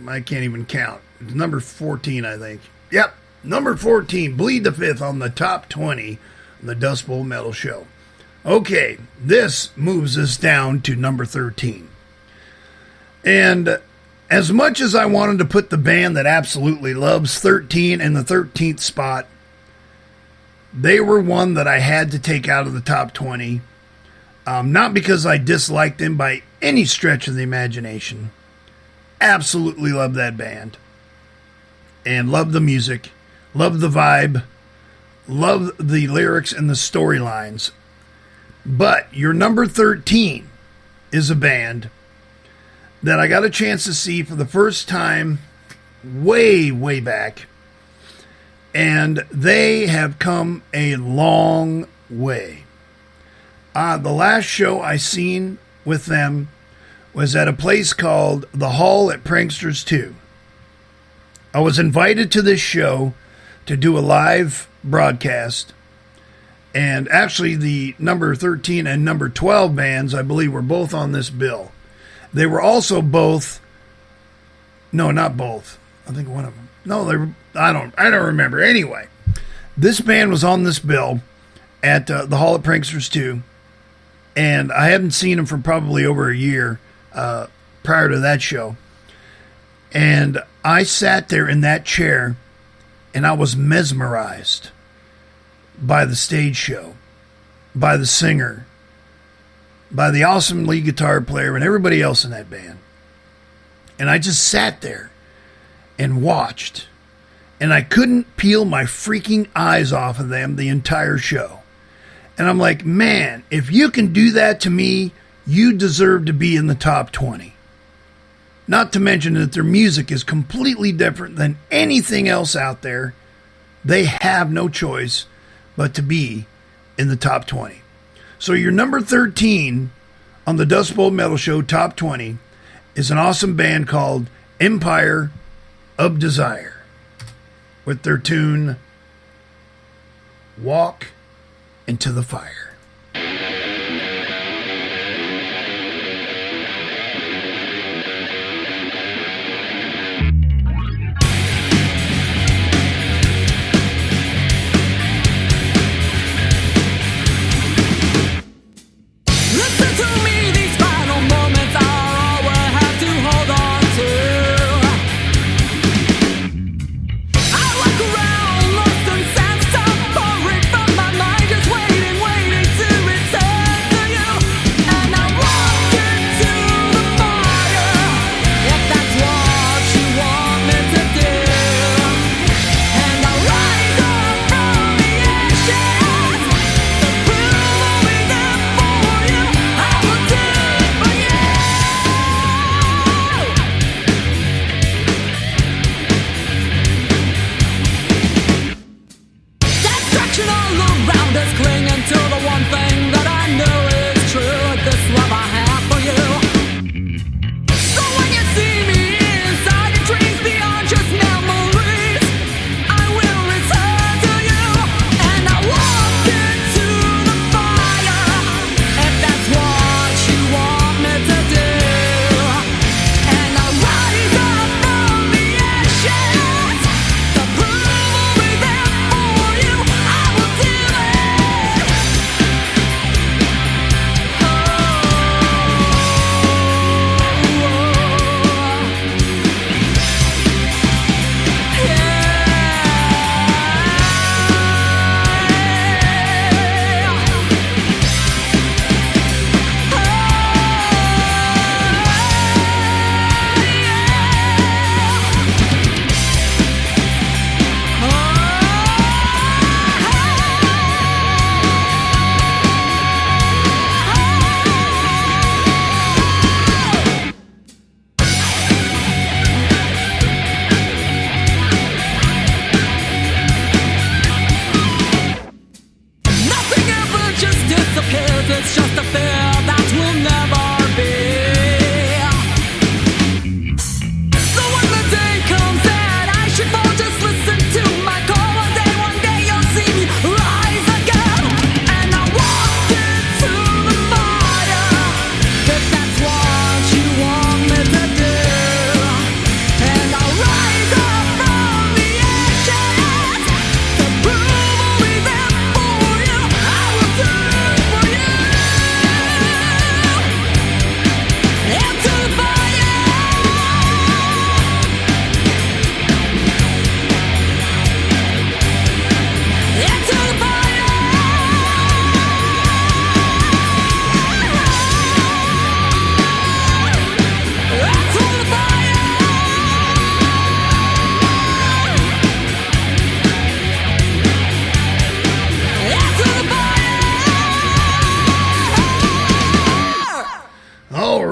I can't even count. It's number 14, I think. Yep, number 14, Bleed the Fifth on the top 20 on the Dust Bowl Metal Show. Okay, this moves us down to number 13. And as much as I wanted to put the band that absolutely loves 13 in the 13th spot, they were one that I had to take out of the top 20. Not because I disliked them by any stretch of the imagination. Absolutely love that band. And love the music. Love the vibe. Love the lyrics and the storylines. But your number 13 is a band that I got a chance to see for the first time way, way back. And they have come a long way. The last show I seen with them was at a place called The Hall at Pranksters 2. I was invited to this show to do a live broadcast. And actually the number 13 and number 12 bands, I believe, were both on this bill. They were also both, no, not both. I think one of them. No, they were, I don't remember. Anyway, this band was on this bill at the Hall at Pranksters 2. And I haven't seen them for probably over a year prior to that show. And I sat there in that chair and I was mesmerized by the stage show, by the singer, by the awesome lead guitar player and everybody else in that band. And I just sat there and watched. And I couldn't peel my freaking eyes off of them the entire show. And I'm like, man, if you can do that to me, you deserve to be in the top 20. Not to mention that their music is completely different than anything else out there. They have no choice but to be in the top 20. So your number 13 on the Dust Bowl Metal Show Top 20 is an awesome band called Empire of Desire with their tune Walk into the Fire. Listen to me, these final moments are all we'll have to hold on to. I walk around lost and sad, stop pouring from my mind, just waiting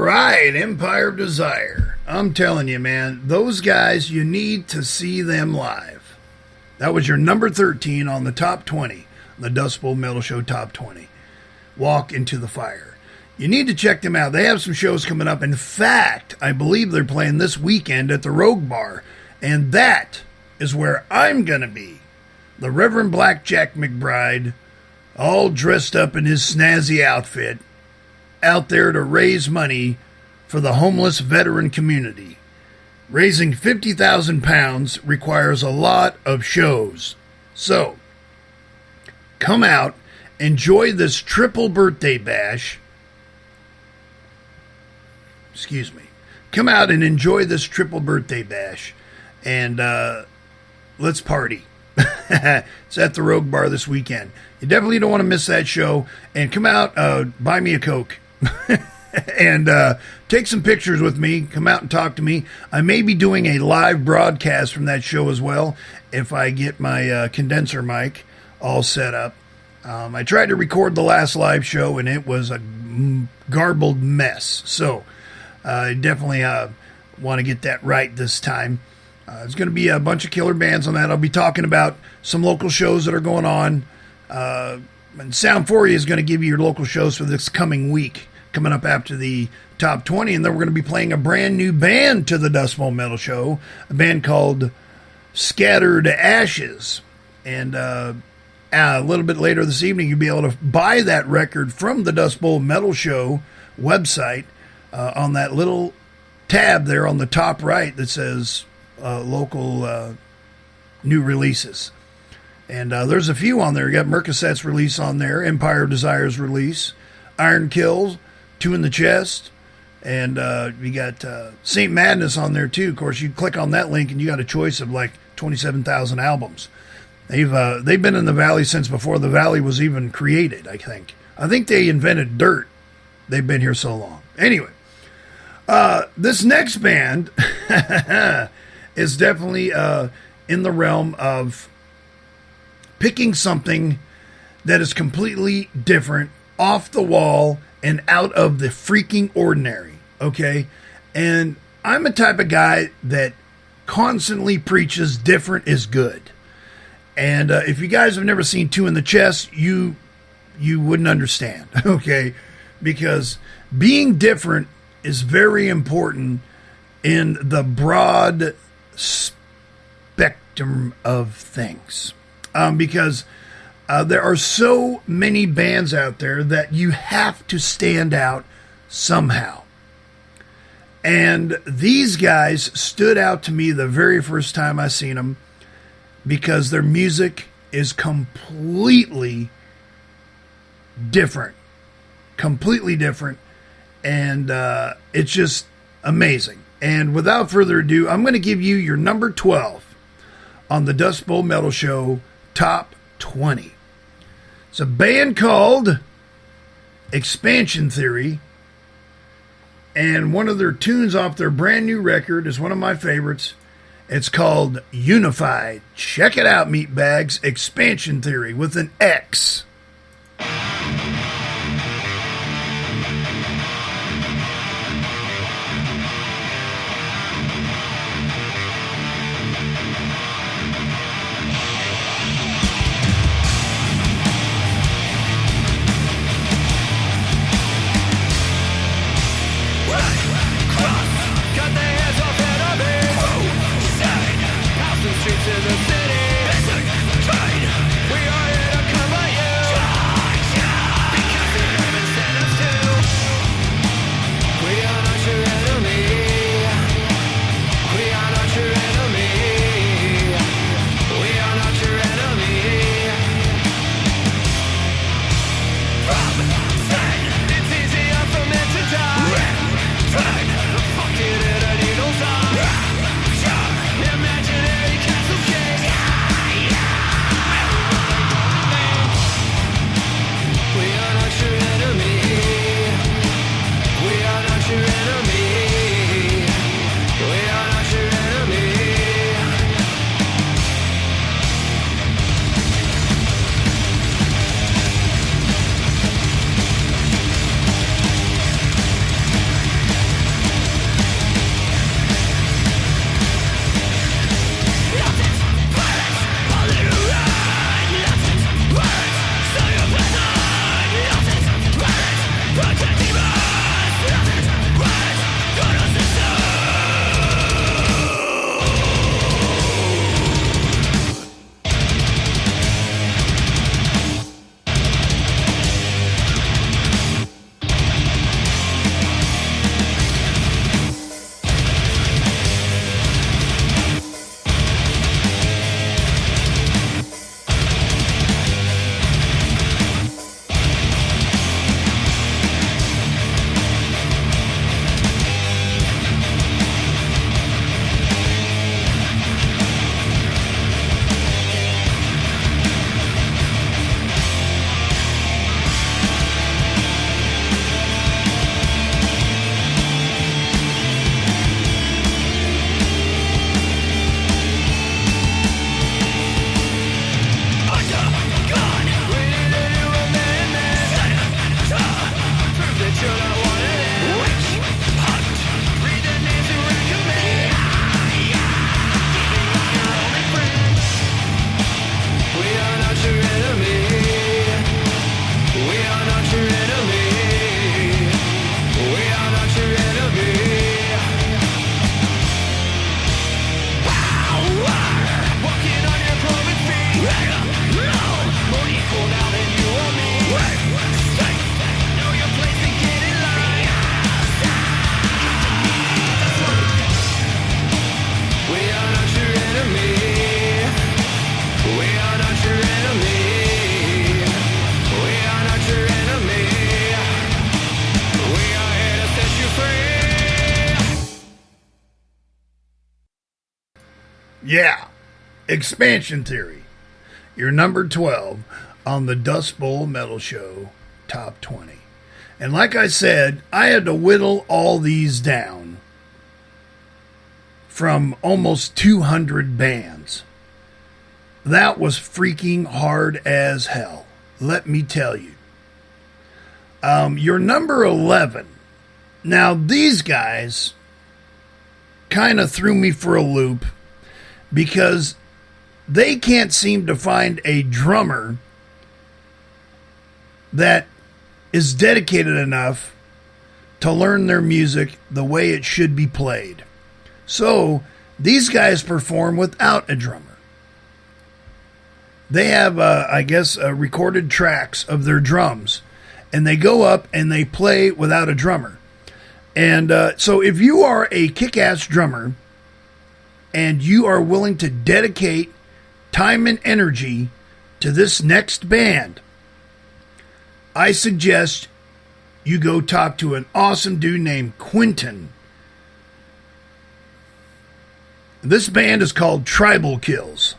right, Empire of Desire. I'm telling you, man, those guys, you need to see them live. That was your number 13 on the top 20, the Dust Bowl Metal Show top 20. Walk into the Fire. You need to check them out. They have some shows coming up. In fact, I believe they're playing this weekend at the Rogue Bar, and that is where I'm going to be. The Reverend Black Jack McBride, all dressed up in his snazzy outfit, out there to raise money for the homeless veteran community. Raising 50,000 pounds requires a lot of shows. So, come out, enjoy this triple birthday bash. Excuse me. Come out and enjoy this triple birthday bash. And let's party. It's at the Rogue Bar this weekend. You definitely don't want to miss that show. And come out, buy me a Coke. And take some pictures with me. Come out and talk to me. I may be doing a live broadcast from that show as well if I get my condenser mic all set up. I tried to record the last live show, and it was a garbled mess. So I definitely want to get that right this time. There's going to be a bunch of killer bands on that. I'll be talking about some local shows that are going on. And Sound 4 is going to give you your local shows for this coming week, coming up after the top 20. And then we're going to be playing a brand new band to the Dust Bowl Metal Show, a band called Scattered Ashes. And a little bit later this evening, you'll be able to buy that record from the Dust Bowl Metal Show website on that little tab there on the top right that says local new releases. And there's a few on there. You got Mercasset's release on there, Empire of Desire's release, Iron Kills, Two in the Chest, and you got Saint Madness on there too. Of course, you click on that link and you got a choice of like 27,000 albums. They've been in the Valley since before the Valley was even created, I think. I think they invented dirt. They've been here so long. Anyway, this next band is definitely in the realm of picking something that is completely different, off the wall, and out of the freaking ordinary, okay? And I'm a type of guy that constantly preaches different is good. And if you guys have never seen Two in the Chest, you wouldn't understand, okay? Because being different is very important in the broad spectrum of things. Because there are so many bands out there that you have to stand out somehow. And these guys stood out to me the very first time I seen them because their music is completely different. Completely different. And it's just amazing. And without further ado, I'm going to give you your number 12 on the Dust Bowl Metal Show Top 20. It's a band called Expansion Theory. And one of their tunes off their brand new record is one of my favorites. It's called Unified. Check it out, meatbags. Expansion Theory with an X. Fuck it, I need Yeah, Expansion Theory. Your number 12 on the Dust Bowl Metal Show Top 20. And like I said, I had to whittle all these down from almost 200 bands. That was freaking hard as hell, let me tell you. Your number 11. Now, these guys kind of threw me for a loop because they can't seem to find a drummer that is dedicated enough to learn their music the way it should be played. So these guys perform without a drummer. They have, recorded tracks of their drums, and they go up and they play without a drummer. And so if you are a kick-ass drummer and you are willing to dedicate time and energy to this next band, I suggest you go talk to an awesome dude named Quentin. This band is called Tribal Kills.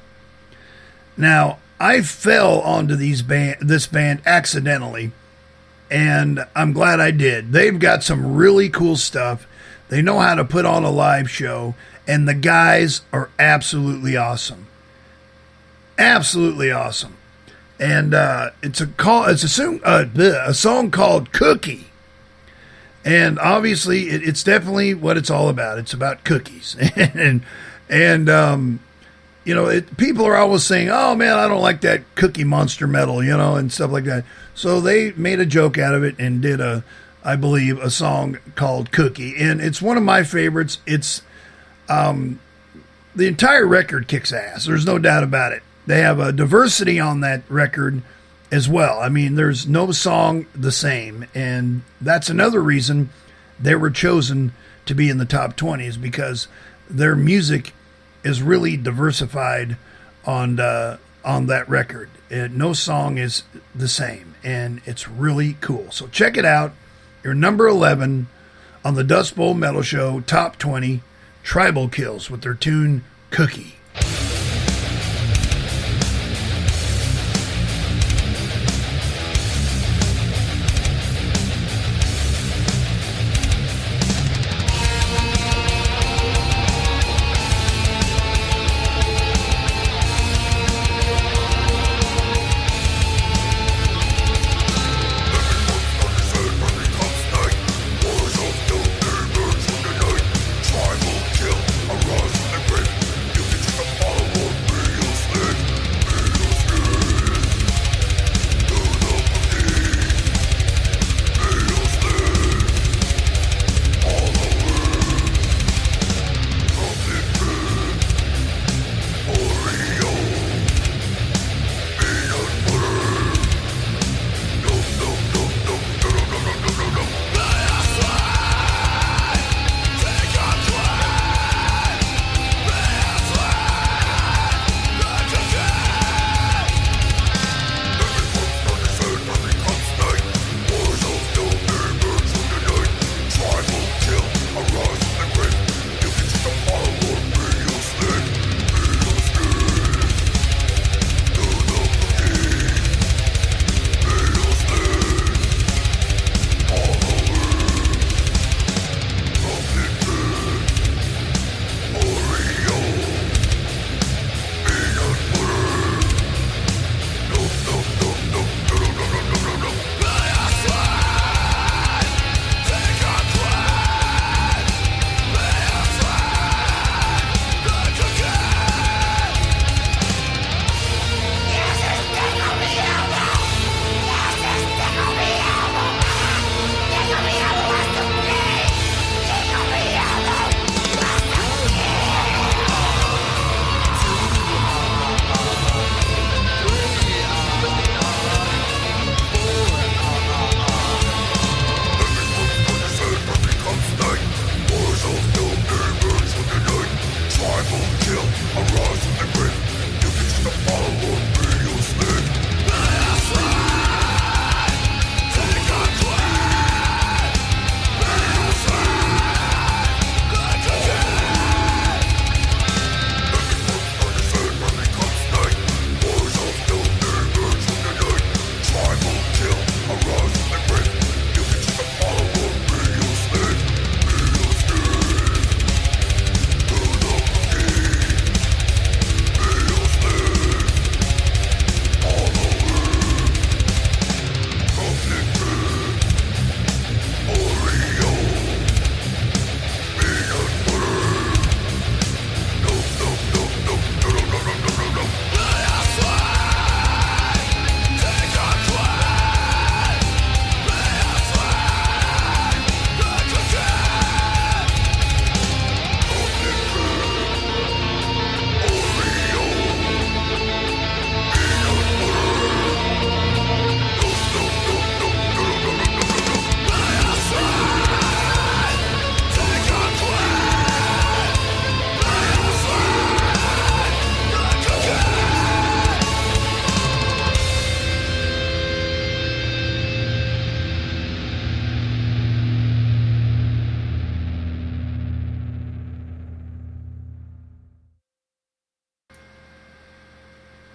Now, I fell onto this band accidentally, and I'm glad I did. They've got some really cool stuff. They know how to put on a live show, and the guys are absolutely awesome. Absolutely awesome. And it's a song called Cookie. And obviously, it's definitely what it's all about. It's about cookies. People are always saying, oh, man, I don't like that Cookie Monster metal, and stuff like that. So they made a joke out of it and did I believe, a song called Cookie. And it's one of my favorites. It's the entire record kicks ass. There's no doubt about it. They have a diversity on that record as well. I mean, there's no song the same. And that's another reason they were chosen to be in the top 20 is because their music is really diversified on that record. No song is the same, and it's really cool. So check it out. Your number 11 on the Dust Bowl Metal Show Top 20, Tribal Kills with their tune Cookie. Tribal kill, arouse and break. You can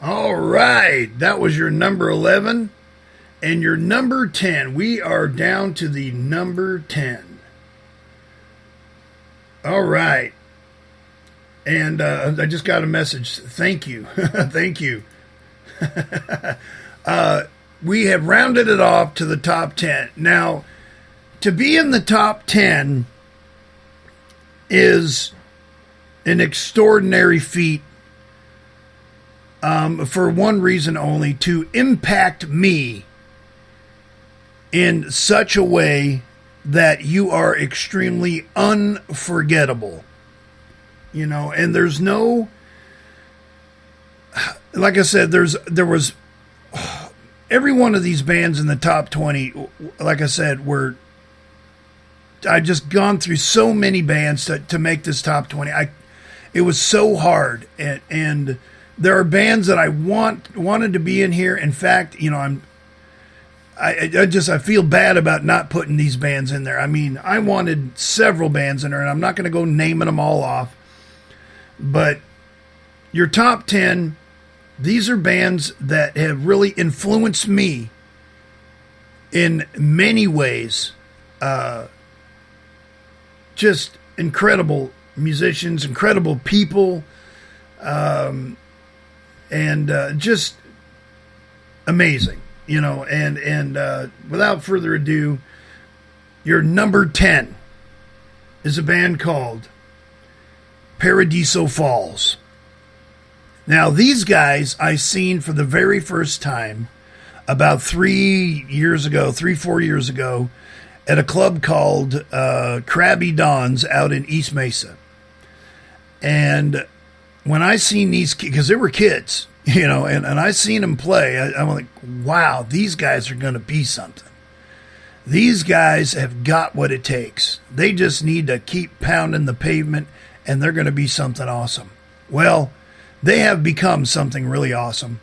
All right. That was your number 11 and your number 10. We are down to the number 10. All right. And I just got a message. Thank you. Thank you. We have rounded it off to the top 10. Now, to be in the top 10 is an extraordinary feat for one reason only, to impact me in such a way that you are extremely unforgettable. You know, and there's no, like I said, there was every one of these bands in the top 20, like I said, I just gone through so many bands to make this top 20. It was so hard, and there are bands that I wanted to be in here. In fact, you know, I feel bad about not putting these bands in there. I mean, I wanted several bands in there, and I'm not going to go naming them all off. But your top 10, these are bands that have really influenced me in many ways. Just incredible musicians, incredible people, and just amazing, you know. And without further ado, your number 10 is a band called Paradiso Falls. Now, these guys I seen for the very first time about 4 years ago, at a club called Krabby Don's out in East Mesa. And when I seen these, because they were kids, you know, and I seen them play, I'm like, wow, these guys are going to be something. These guys have got what it takes. They just need to keep pounding the pavement, and they're going to be something awesome. Well, they have become something really awesome.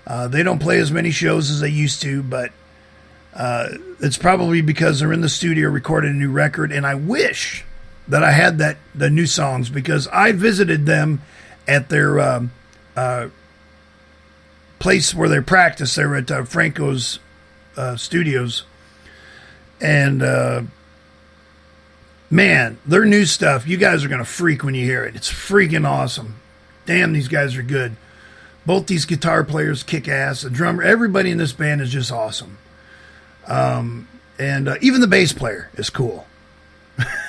They don't play as many shows as they used to, but it's probably because they're in the studio recording a new record, and I wish that I had the new songs, because I visited them at their place where they practice. They were at Franco's studios, and man, their new stuff, you guys are going to freak when you hear it. It's freaking awesome. Damn, these guys are good. Both these guitar players kick ass. The drummer, everybody in this band is just awesome. And even the bass player is cool,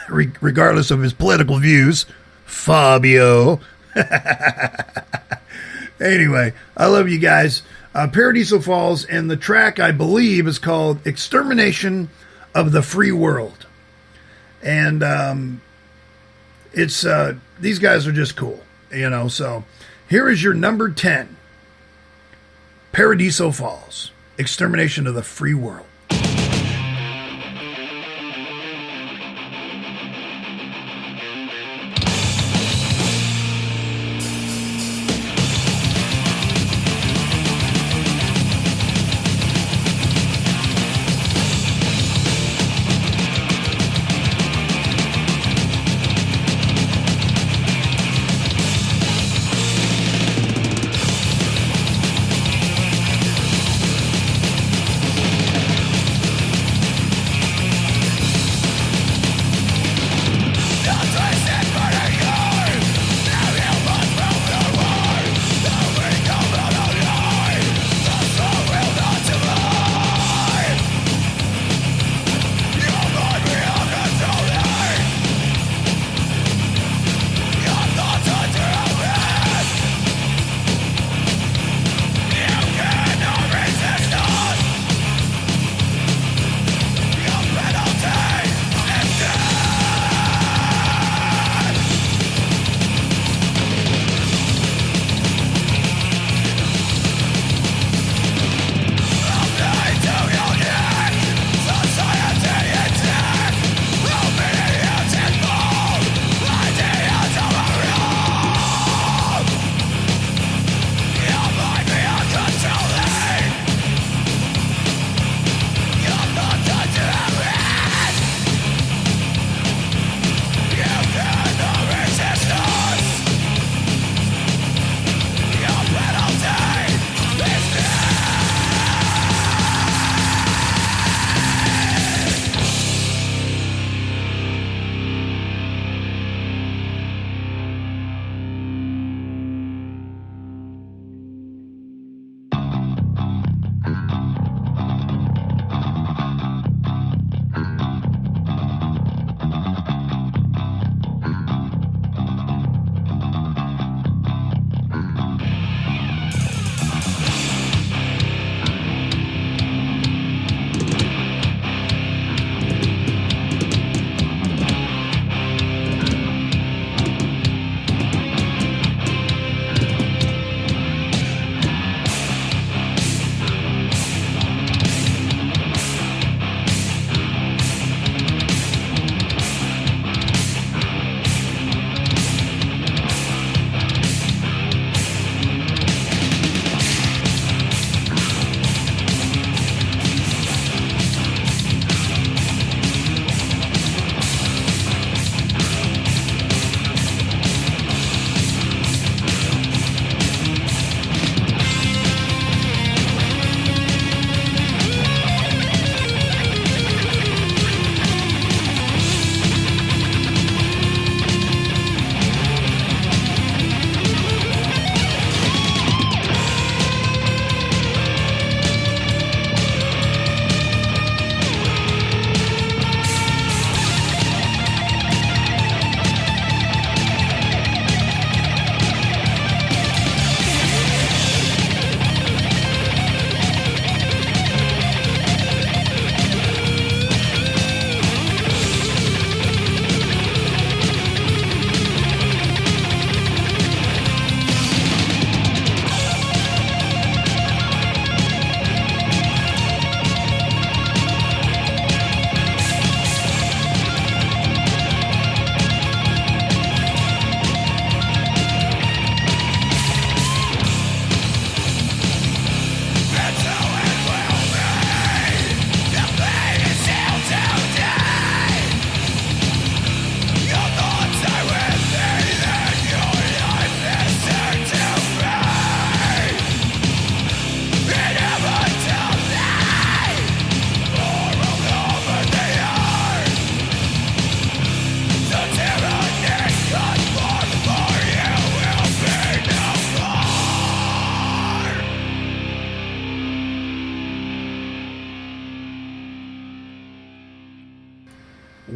regardless of his political views. Fabio. Anyway, I love you guys. Paradiso Falls, and the track, I believe, is called Extermination of the Free World. And it's these guys are just cool, you know. So here is your number 10, Paradiso Falls, Extermination of the Free World.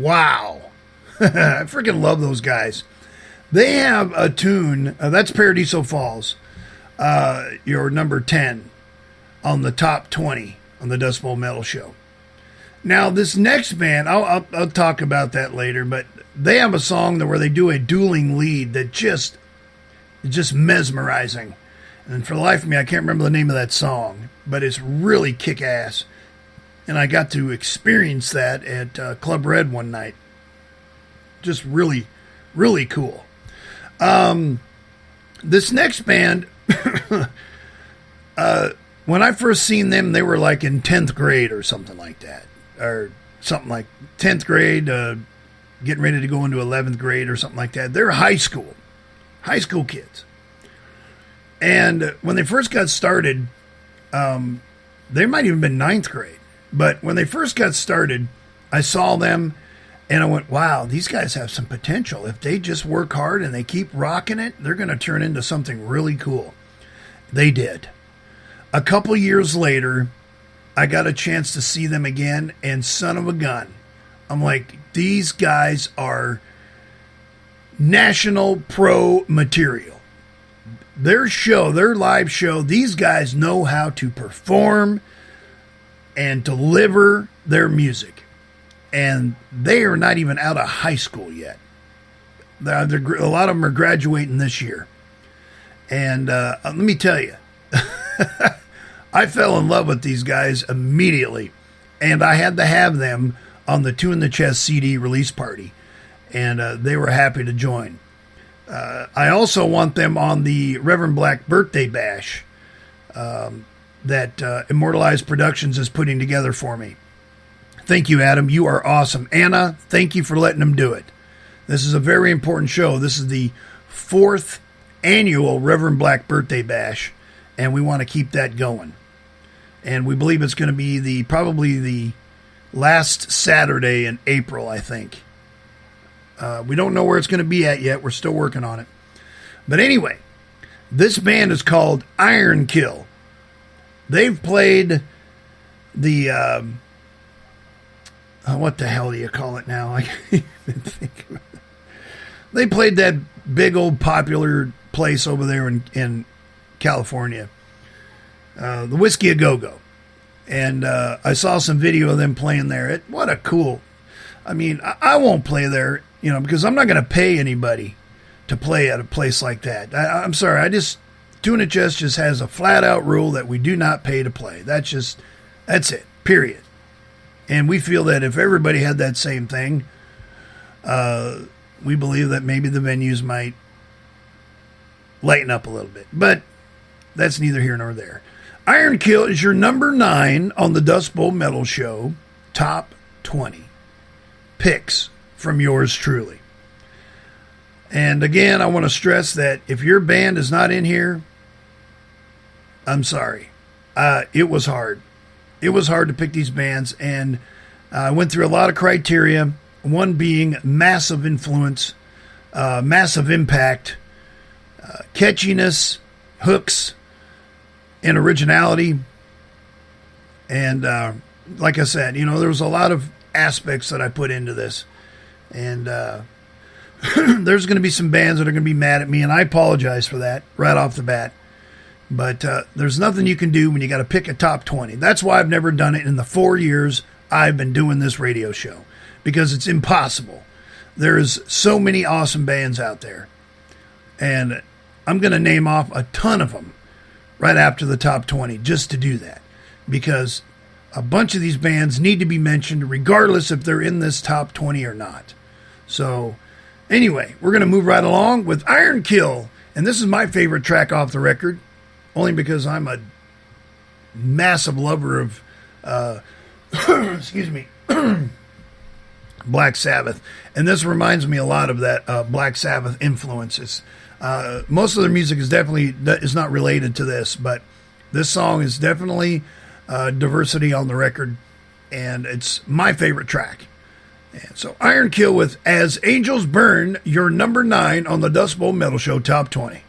Wow. I freaking love those guys. They have a tune, that's Paradiso Falls, your number 10 on the top 20 on the Dust Bowl Metal Show. Now, this next band, I'll talk about that later, but they have a song where they do a dueling lead that just mesmerizing. And for the life of me, I can't remember the name of that song, but it's really kick-ass. And I got to experience that at Club Red one night. Just really, really cool. This next band, when I first seen them, they were like in 10th grade or something like that. Or something like 10th grade, getting ready to go into 11th grade or something like that. They're high school kids. And when they first got started, they might even been 9th grade. But when they first got started, I saw them and I went, wow, these guys have some potential. If they just work hard and they keep rocking it, they're going to turn into something really cool. They did. A couple years later, I got a chance to see them again, and son of a gun, I'm like, these guys are national pro material. Their live show, these guys know how to perform and deliver their music. And they are not even out of high school yet. A lot of them are graduating this year. And let me tell you, I fell in love with these guys immediately. And I had to have them on the Two in the Chest CD release party. And they were happy to join. I also want them on the Reverend Black Birthday Bash that Immortalized Productions is putting together for me. Thank you, Adam. You are awesome. Anna, thank you for letting them do it. This is a very important show. This is the 4th annual Reverend Black Birthday Bash, and we want to keep that going. And we believe it's going to be probably the last Saturday in April, I think. We don't know where it's going to be at yet. We're still working on it. But anyway, this band is called Iron Kill. They've played the... what the hell do you call it now? I can't even think of it. They played that big old popular place over there in California, the Whiskey A Go-Go. And I saw some video of them playing there. What a cool... I mean, I won't play there, because I'm not going to pay anybody to play at a place like that. I'm sorry, Two in the Chest just has a flat-out rule that we do not pay to play. That's it, period. And we feel that if everybody had that same thing, we believe that maybe the venues might lighten up a little bit. But that's neither here nor there. Iron Kill is your number 9 on the Dust Bowl Metal Show Top 20 picks from yours truly. And again, I want to stress that if your band is not in here, I'm sorry. It was hard. It was hard to pick these bands, and I went through a lot of criteria, one being massive influence, massive impact, catchiness, hooks, and originality. And like I said, there was a lot of aspects that I put into this. And there's going to be some bands that are going to be mad at me, and I apologize for that right off the bat. But there's nothing you can do when you got to pick a top 20. That's why I've never done it in the 4 years I've been doing this radio show, because it's impossible. There's so many awesome bands out there. And I'm going to name off a ton of them right after the top 20 just to do that, because a bunch of these bands need to be mentioned regardless if they're in this top 20 or not. So anyway, we're going to move right along with Iron Kill. And this is my favorite track off the record, only because I'm a massive lover of, excuse me, Black Sabbath. And this reminds me a lot of that Black Sabbath influences. Most of their music is not related to this, but this song is definitely diversity on the record, and it's my favorite track. And so Iron Kill with As Angels Burn, your number 9 on the Dust Bowl Metal Show Top 20.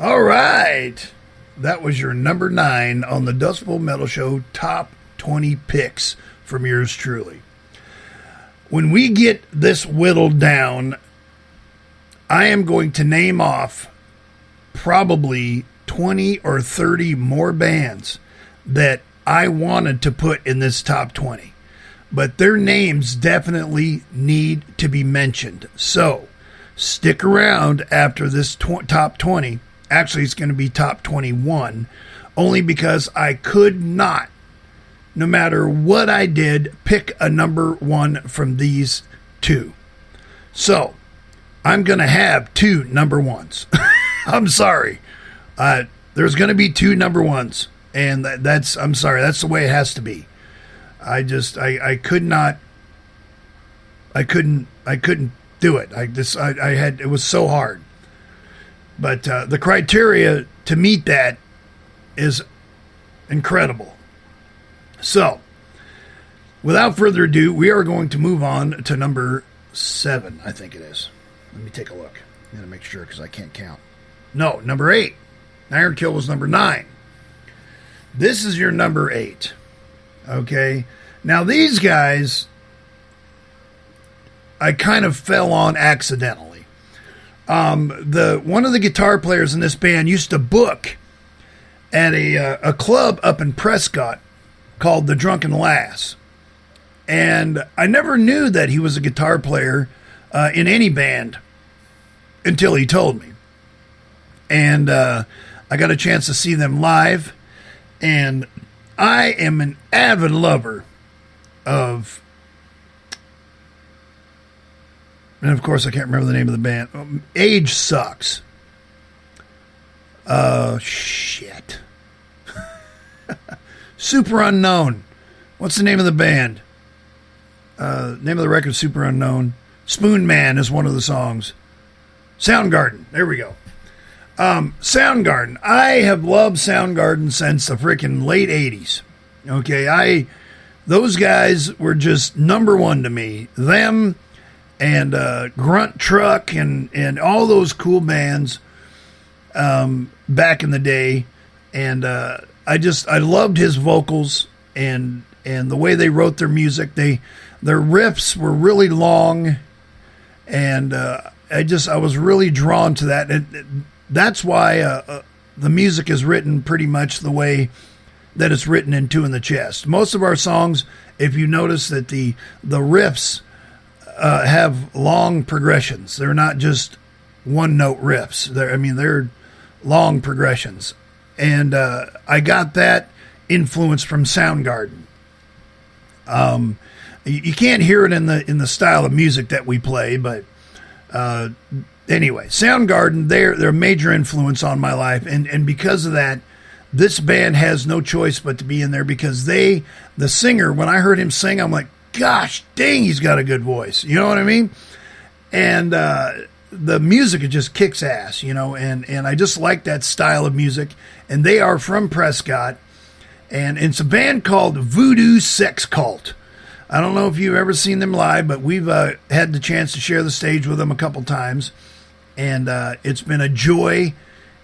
All right. That was your number 9 on the Dust Bowl Metal Show top 20 picks from yours truly. When we get this whittled down, I am going to name off probably 20 or 30 more bands that I wanted to put in this top 20. But their names definitely need to be mentioned. So stick around after this top 20. Actually, it's going to be top 21, only because I could not, no matter what I did, pick a number 1 from these two. So I'm going to have 2 number 1s. I'm sorry. There's going to be 2 number 1s, and I'm sorry. That's the way it has to be. I couldn't do it. It was so hard. But the criteria to meet that is incredible. So, without further ado, we are going to move on to number 7, I think it is. Let me take a look. I'm going to make sure because I can't count. No, number 8. Iron Kill was number 9. This is your number 8. Okay? Now, these guys, I kind of fell on accidentally. One of the guitar players in this band used to book at a club up in Prescott called the Drunken Lass. And I never knew that he was a guitar player in any band until he told me. And I got a chance to see them live. And I am an avid lover of... And of course, I can't remember the name of the band. Age Sucks. Shit. Super Unknown. What's the name of the band? Name of the record, Super Unknown. Spoon Man is one of the songs. Soundgarden. There we go. Soundgarden. I have loved Soundgarden since the freaking late 80s. Okay, those guys were just number one to me. Them and Grunt Truck and all those cool bands back in the day. And I loved his vocals and the way they wrote their music. Their riffs were really long, and I was really drawn to that. And that's why the music is written pretty much the way that it's written in Two in the Chest. Most of our songs, if you notice that the riffs have long progressions. They're not just one-note riffs. They're long progressions. And I got that influence from Soundgarden. You can't hear it in the style of music that we play, but anyway, Soundgarden, they're a major influence on my life, and because of that, this band has no choice but to be in there because the singer, when I heard him sing, I'm like, gosh dang, he's got a good voice. You know what I mean? And the music, it just kicks ass, and I just like that style of music. And they are from Prescott, and it's a band called Voodoo Sex Cult. I don't know if you've ever seen them live, but we've had the chance to share the stage with them a couple times, and it's been a joy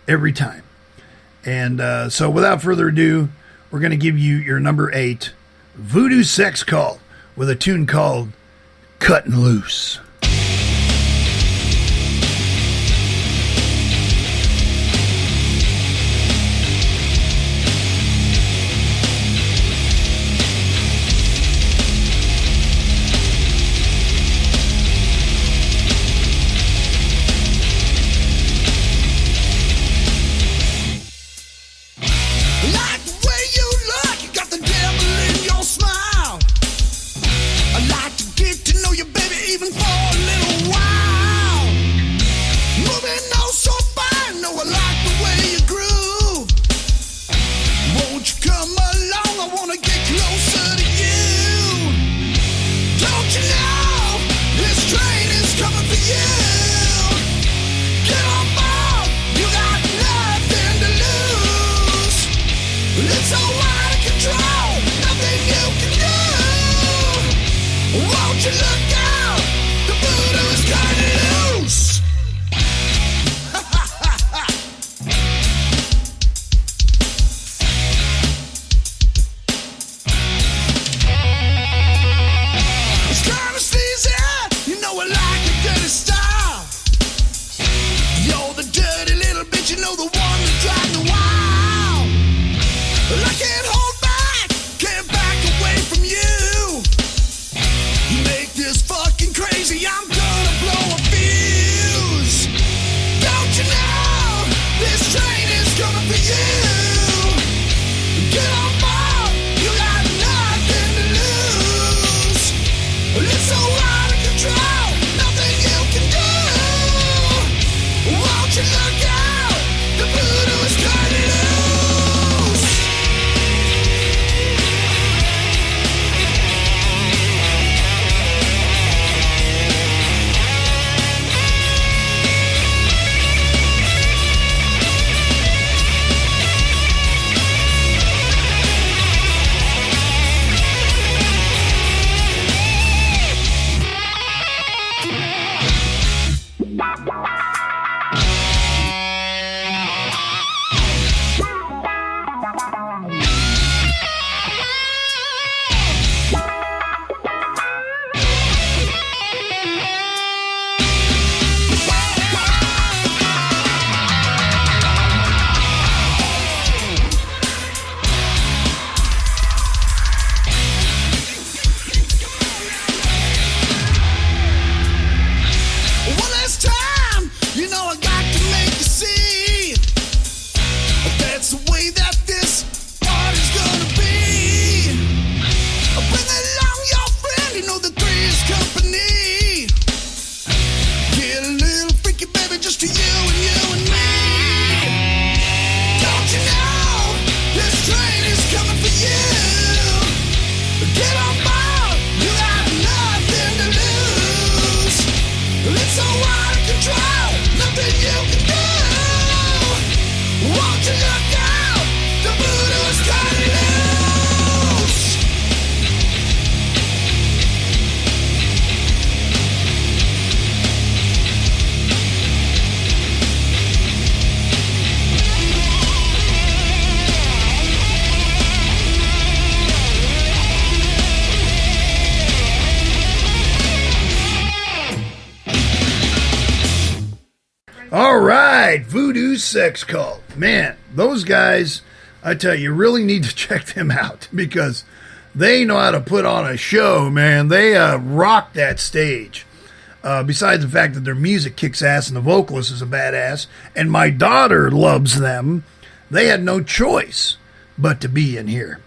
every time. And so without further ado, we're going to give you your number 8, Voodoo Sex Cult, with a tune called Cuttin' Loose. Even for right, Voodoo Sex Cult. Man, those guys, I tell you really need to check them out because they know how to put on a show, man. They rock that stage. Besides the fact that their music kicks ass and the vocalist is a badass, and my daughter loves them, they had no choice but to be in here.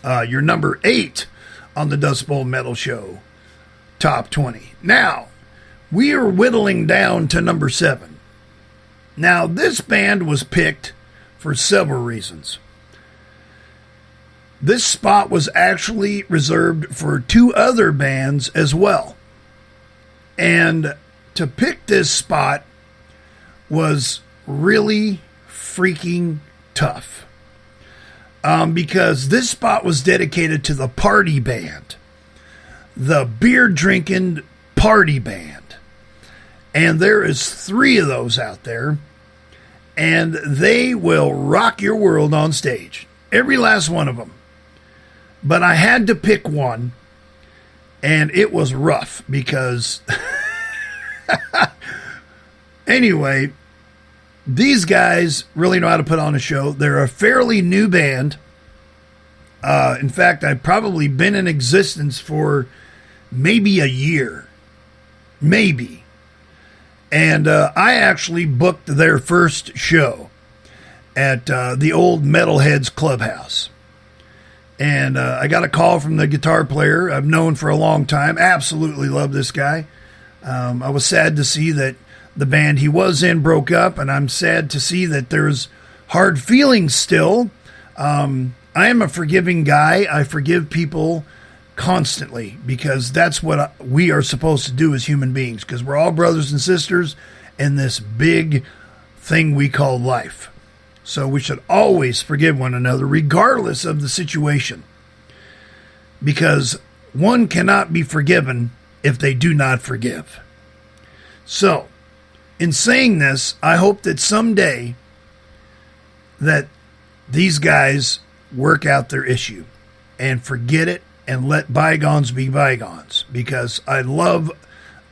You're number 8 on the Dust Bowl Metal Show Top 20. Now, we are whittling down to number 7. Now, this band was picked for several reasons. This spot was actually reserved for 2 other bands as well. And to pick this spot was really freaking tough. Because this spot was dedicated to the party band. The beer-drinking party band. And there is 3 of those out there. And they will rock your world on stage. Every last one of them. But I had to pick one. And it was rough because... Anyway, these guys really know how to put on a show. They're a fairly new band. In fact, I've probably been in existence for maybe a year. Maybe. And I actually booked their first show at the old Metalheads Clubhouse. And I got a call from the guitar player I've known for a long time. Absolutely love this guy. I was sad to see that the band he was in broke up, and I'm sad to see that there's hard feelings still. I am a forgiving guy. I forgive people constantly because that's what we are supposed to do as human beings, because we're all brothers and sisters in this big thing we call life. So we should always forgive one another regardless of the situation, because one cannot be forgiven if they do not forgive. So, in saying this, I hope that someday that these guys work out their issue and forget it and let bygones be bygones, because I love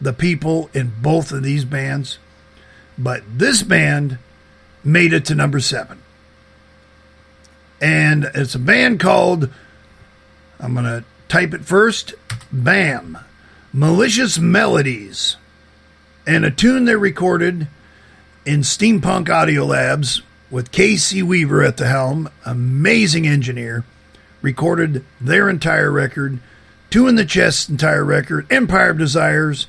the people in both of these bands, but this band made it to number 7. And it's a band called, I'm going to type it first, BAM, Malicious Melodies, and a tune they recorded in Steampunk Audio Labs with Casey Weaver at the helm, amazing engineer, recorded their entire record, Two in the Chest entire record, Empire of Desires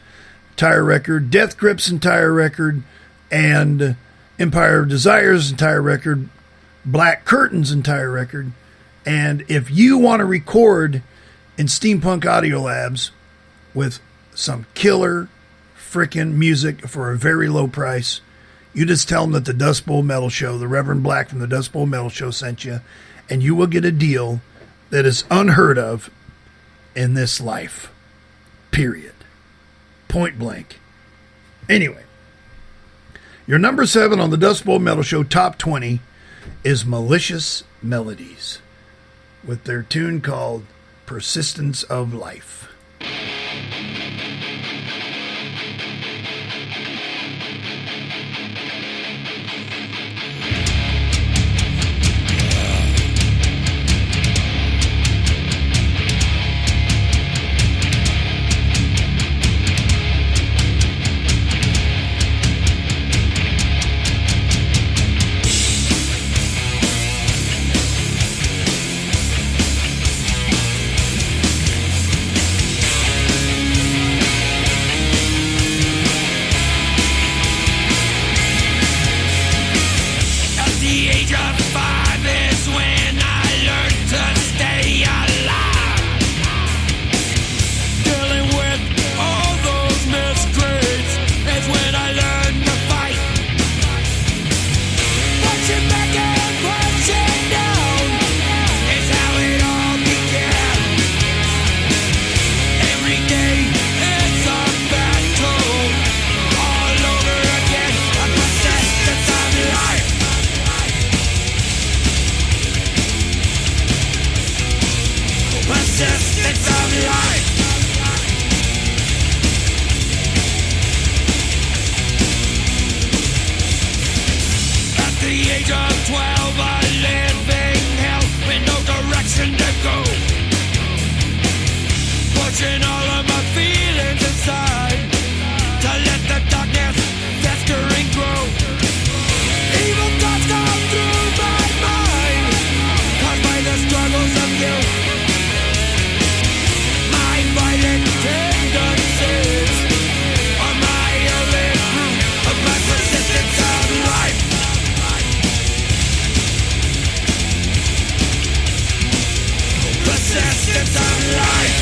entire record, Death Grip's entire record, and Empire of Desires entire record, Black Curtain's entire record. And if you want to record in Steampunk Audio Labs with some killer frickin' music for a very low price, you just tell them that the Dust Bowl Metal Show, the Reverend Black from the Dust Bowl Metal Show sent you, and you will get a deal that is unheard of in this life. Period. Point blank. Anyway, your number 7 on the Dust Bowl Metal Show Top 20 is Malicious Melodies with their tune called Persistence of Life. age of 12, a living hell with no direction to go. Pushing all of my feelings inside to let the darkness fester and grow. Evil thoughts come through my mind, caused by the struggles of youth. My violent tendencies are my only proof of my persistence of life. Persistence of life.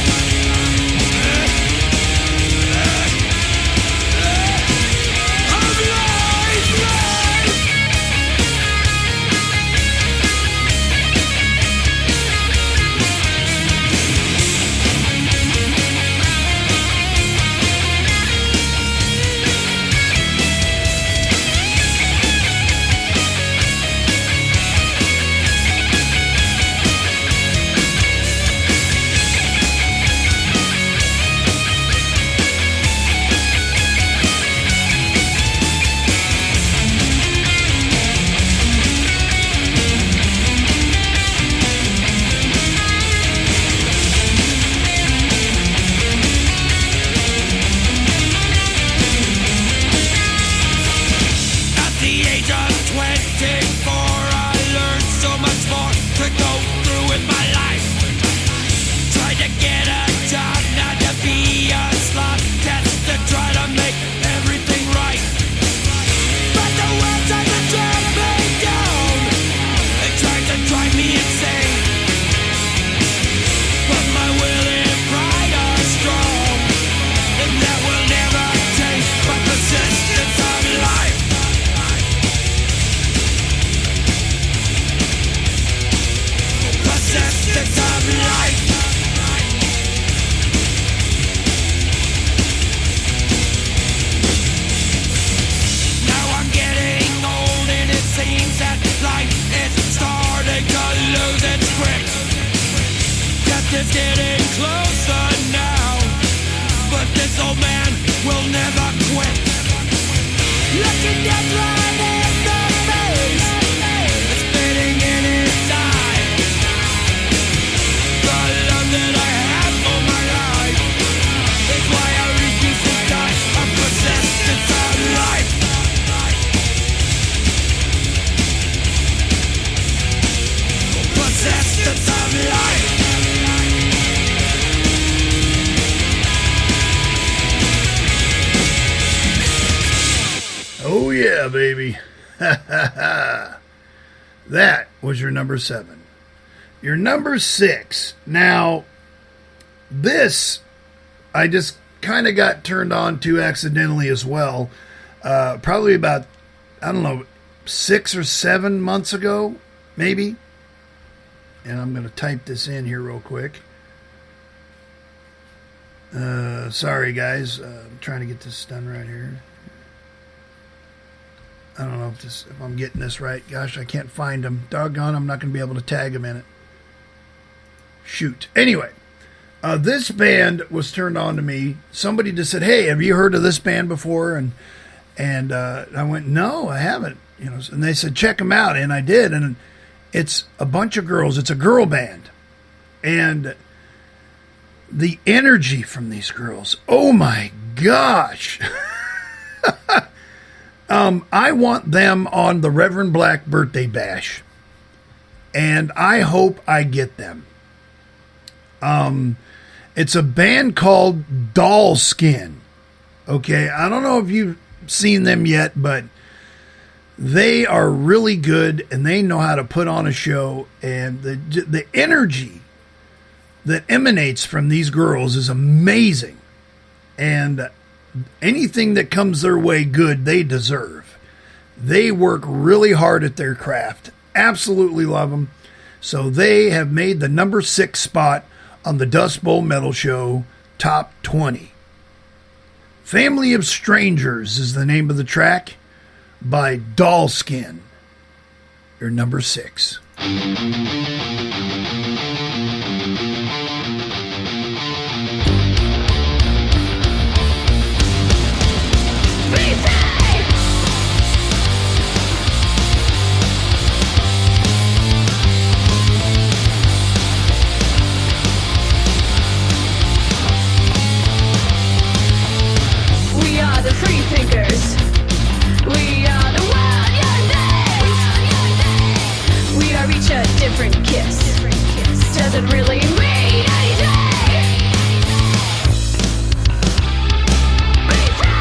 It's getting closer now, but this old man will never quit. Looking death right in the face, it's spitting in his eye. The love that I have for my life is why I refuse to die. A persistence of life. Persistence of life. Oh, yeah, baby. That was your number 7. Your number 6. Now, this I just kind of got turned on to accidentally as well. Probably about, I don't know, 6 or 7 months ago, maybe. And I'm going to type this in here real quick. Sorry, guys. I'm trying to get this done right here. I don't know if I'm getting this right. Gosh, I can't find them. Doggone, I'm not going to be able to tag them in it. Shoot. Anyway, this band was turned on to me. Somebody just said, "Hey, have you heard of this band before?" And I went, "No, I haven't." You know, and they said, "Check them out," and I did. And it's a bunch of girls. It's a girl band, and the energy from these girls. Oh my gosh. I want them on the Reverend Black birthday bash, and I hope I get them. It's a band called Doll Skin. Okay, I don't know if you've seen them yet, but they are really good, and they know how to put on a show, and the energy that emanates from these girls is amazing, and anything that comes their way good, they deserve. They work really hard at their craft. Absolutely love them. So they have made the number 6 spot on the Dust Bowl Metal Show Top 20. Family of Strangers is the name of the track by Doll Skin. Your number 6. doesn't really mean anything. Be free.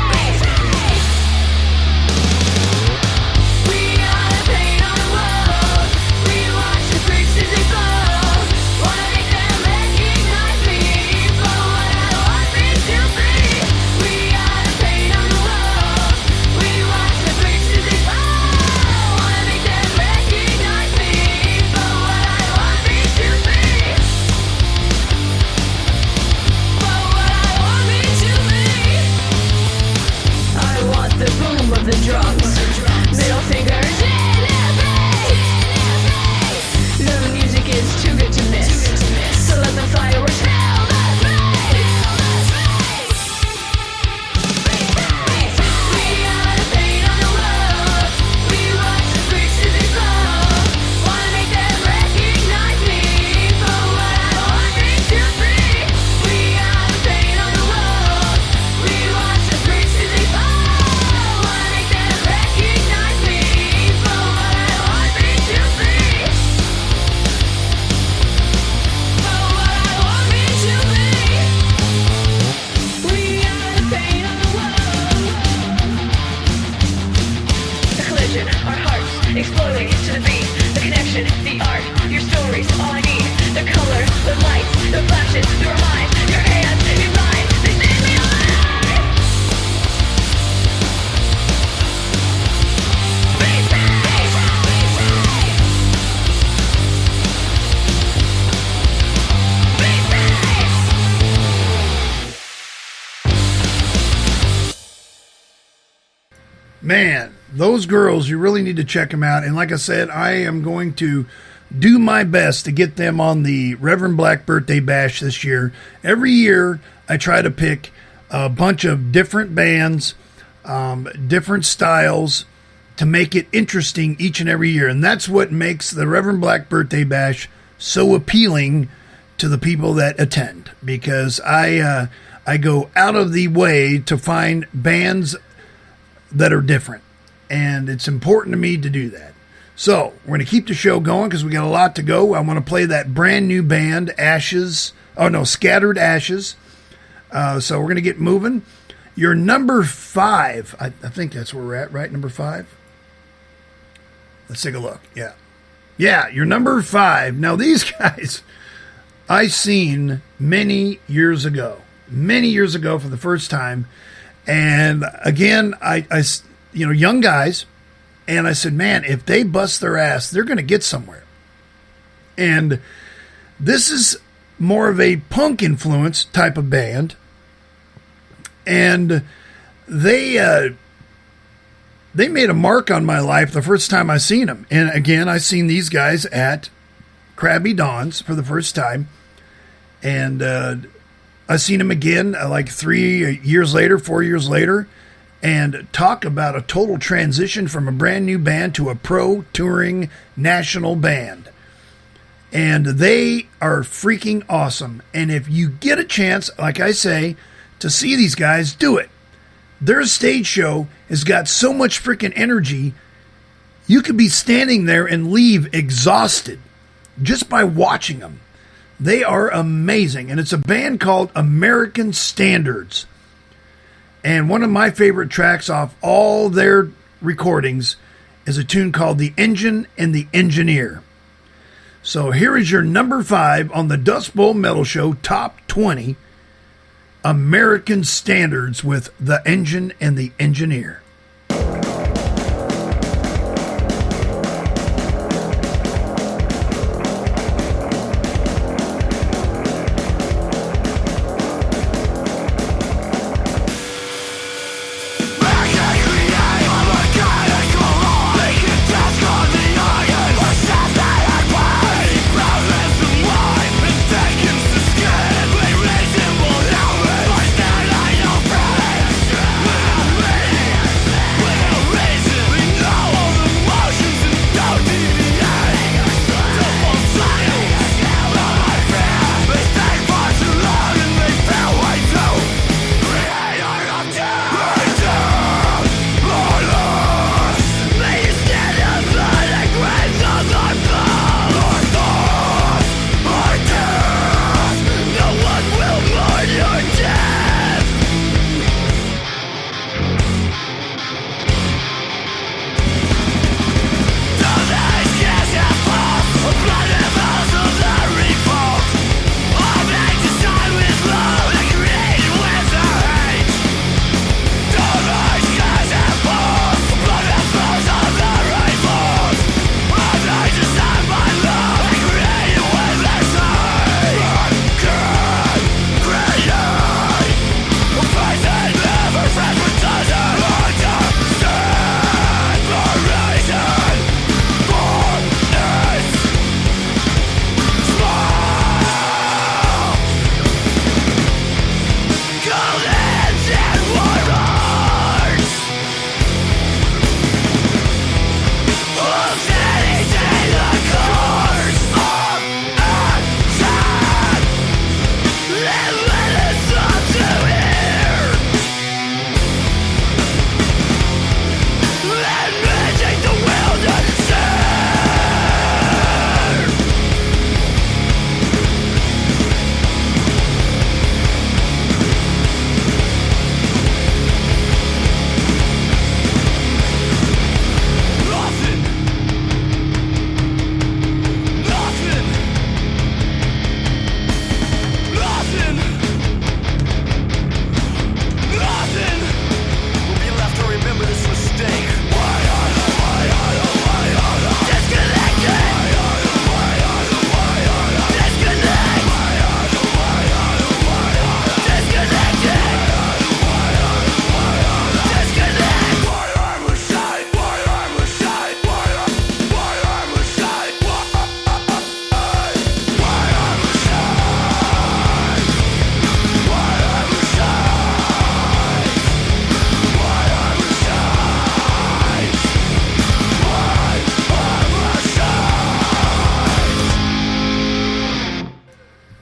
We are the pain on the walls. We watch the freaks as they fall. Wanna make them recognize me for what I want me to be. We are the pain on the walls. We watch the freaks as they fall. Wanna make them recognize me for what I want me to be. For what I want me to be. I want the boom of the drums. Middle fingers in their face. The music is too good to miss. So let the fireworks fill the space. We are the pain on the walls. We watch the freaks as they fall. Wanna make them recognize me for what I want me to be. We are the pain on the walls. We watch the freaks as they fall. Wanna make them recognize me for what I want me to be. For what I want me to be. We are the pain on the wall. The collision, our hearts exploding to the beat. The connection, the art, your stories, all I need. The color, the lights, the flashes, the remind. Your hands in mine, they save me alive. Be free. Be free. Man, those girls, you really need to check them out. And like I said, I am going to do my best to get them on the Reverend Black Birthday Bash this year. Every year, I try to pick a bunch of different bands, different styles, to make it interesting each and every year. And that's what makes the Reverend Black Birthday Bash so appealing to the people that attend, because I go out of the way to find bands that are different, and it's important to me to do that. So we're going to keep the show going because we got a lot to go. I want to play that brand new band, Scattered Ashes. So we're going to get moving. Your number 5, I think that's where we're at, right? Number 5. Let's take a look. Yeah, your number 5. Now these guys I seen many years ago for the first time. And again, I young guys, and I said, man, if they bust their ass, they're going to get somewhere. And this is more of a punk influence type of band. And they made a mark on my life the first time I seen them. And again, I seen these guys at Krabby Dawn's for the first time. And I seen him again like 4 years later, and talk about a total transition from a brand new band to a pro touring national band. And they are freaking awesome. And if you get a chance, like I say, to see these guys, do it. Their stage show has got so much freaking energy, you could be standing there and leave exhausted just by watching them. They are amazing, and it's a band called American Standards. And one of my favorite tracks off all their recordings is a tune called The Engine and the Engineer. So here is your number 5 on the Dust Bowl Metal Show Top 20, American Standards with The Engine and the Engineer. Taking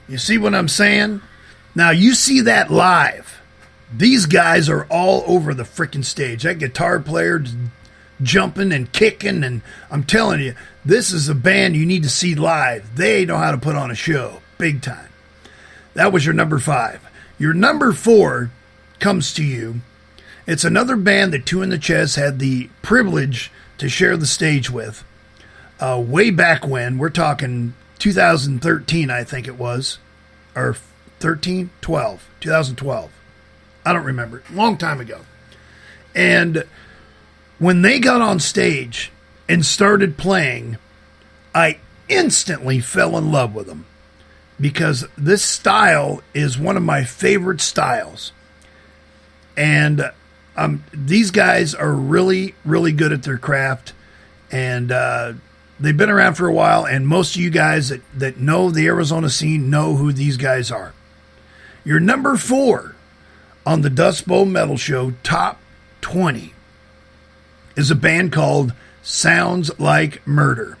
You see what I'm saying? Now, you see that live. These guys are all over the freaking stage. That guitar player jumping and kicking, and I'm telling you, this is a band you need to see live. They know how to put on a show, big time. That was your number 5. Your number 4 comes to you. It's another band that Two in the Chest had the privilege to share the stage with. Way back when, we're talking 2013, I think it was, or 2012. I don't remember. Long time ago. And when they got on stage and started playing, I instantly fell in love with them because this style is one of my favorite styles. And these guys are really, really good at their craft. And they've been around for a while, and most of you guys that know the Arizona scene know who these guys are. Your number 4 on the Dust Bowl Metal Show Top 20 is a band called Sounds Like Murder.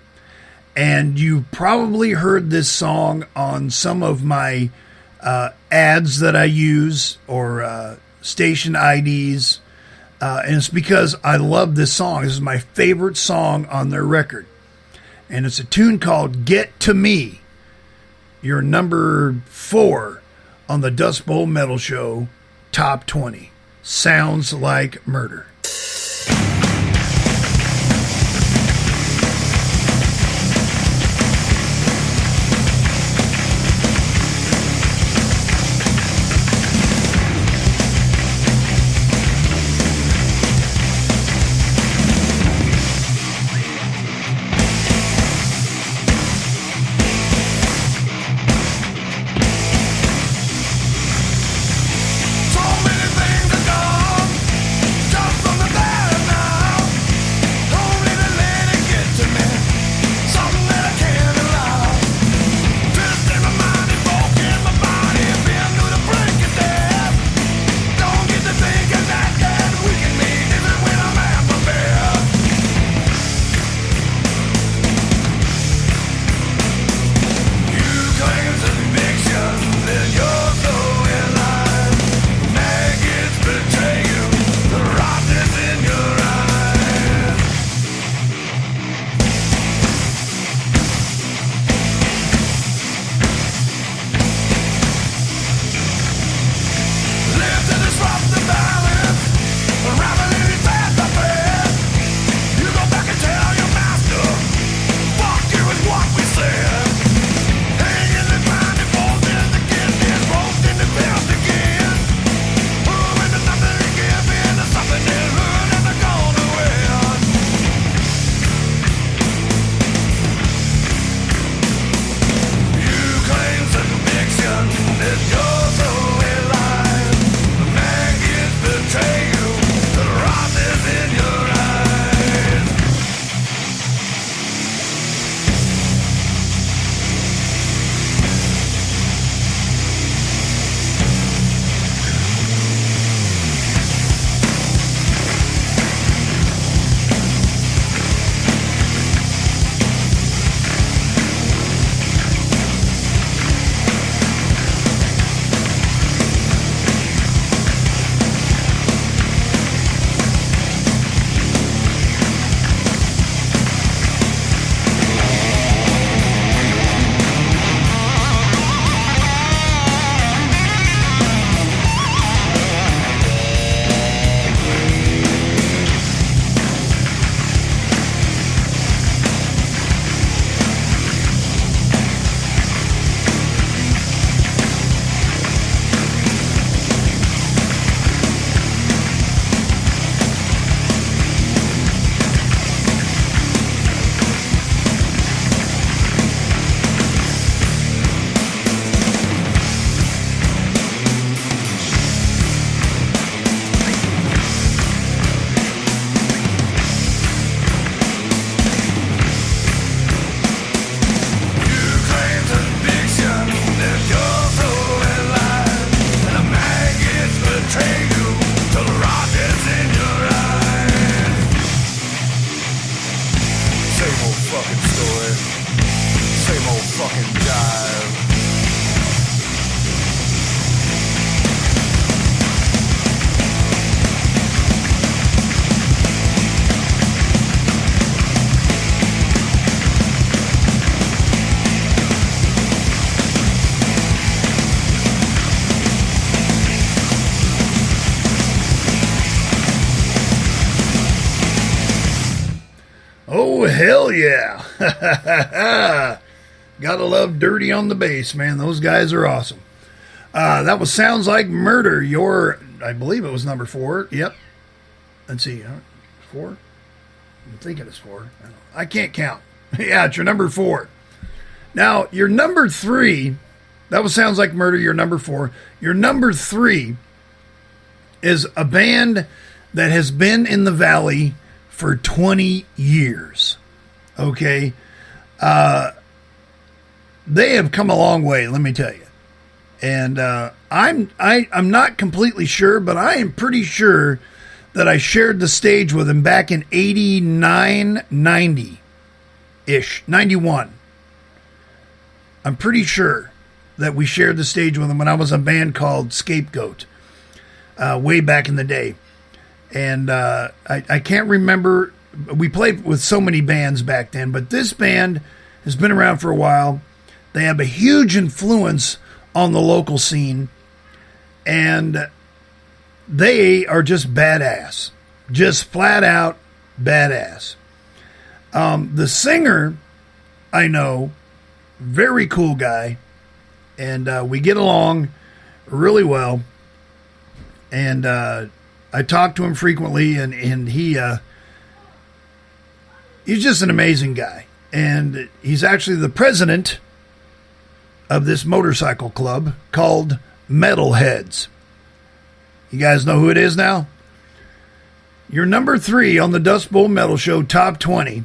And you probably heard this song on some of my ads that I use or station IDs. And it's because I love this song. This is my favorite song on their record. And it's a tune called Get to Me. Your number 4 on the Dust Bowl Metal Show Top 20. Sounds Like Murder. So many things are done just Hell yeah. Gotta love Dirty on the bass, man. Those guys are awesome. That was Sounds Like Murder. I believe it was number 4. Yep. Let's see. 4? I'm thinking it's 4. I can't count. Yeah, it's your number 4. Now, your number 3, that was Sounds Like Murder, your number 4. Your number 3 is a band that has been in the Valley for 20 years. Okay? They have come a long way, let me tell you. And I'm not completely sure, but I am pretty sure that I shared the stage with them back in 89, 90-ish, 91. I'm pretty sure that we shared the stage with them when I was a band called Scapegoat, way back in the day. And I can't remember, we played with so many bands back then, but this band has been around for a while. They have a huge influence on the local scene, and they are just badass. Just flat out badass. The singer, I know, very cool guy, and we get along really well. And I talk to him frequently, and he's just an amazing guy. And he's actually the president of this motorcycle club called Metalheads. You guys know who it is now? Your number 3 on the Dust Bowl Metal Show Top 20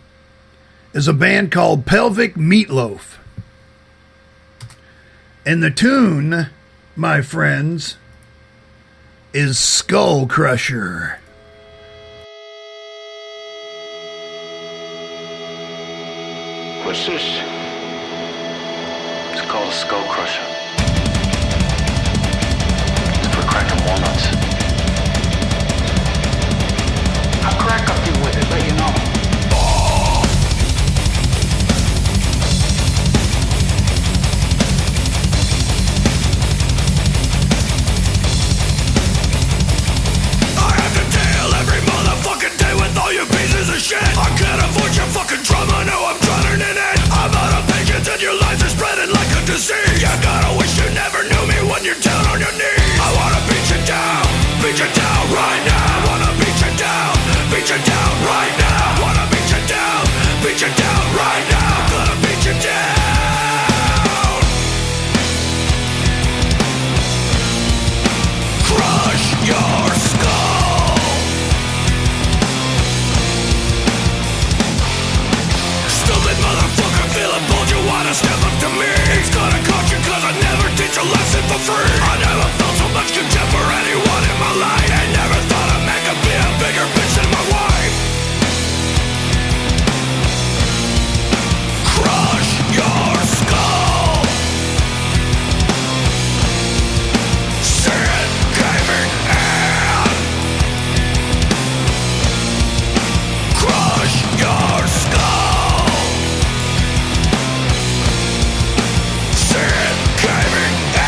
is a band called Pelvic Meatloaf. And the tune, my friends, is Skull Crusher. What's this? It's called a Skull Crusher. It's for cracking walnuts. I'll crack up you with it, let you know. All you pieces of shit, I can't avoid your fucking trauma. Now I'm drowning in it. I'm out of patience and your lies are spreading like a disease. You gotta wish you never knew me when you're down on your knees. I wanna beat you down right now. I wanna beat you down right now. I wanna beat you down right now. I'm gonna beat you down. Crush your skull. Stupid motherfucker, feeling bold, you wanna step up to me. It's gonna cost you cause I never teach a lesson for free. I never felt so much contempt for anyone in my life. I never thought a man could be a bigger bitch than my wife. Crush your skull. Sit caving in. Crush your skull. Caving in.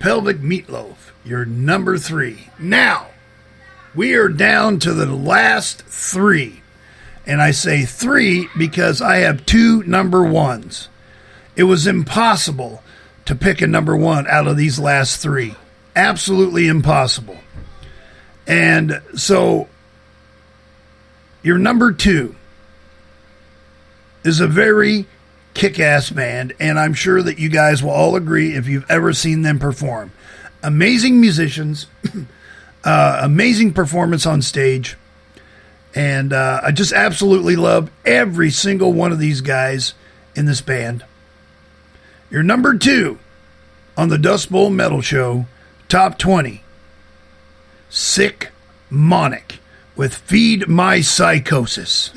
Pelvic Meatloaf, your number 3. Now, we are down to the last 3. And I say 3 because I have 2 number 1s. It was impossible to pick a number 1 out of these last 3. Absolutely impossible. And so, your number 2 is a very kick-ass band, and I'm sure that you guys will all agree if you've ever seen them perform. Amazing musicians, amazing performance on stage, and I just absolutely love every single one of these guys in this band. Your number 2 on the Dust Bowl Metal Show Top 20, Sick Monic with Feed My Psychosis.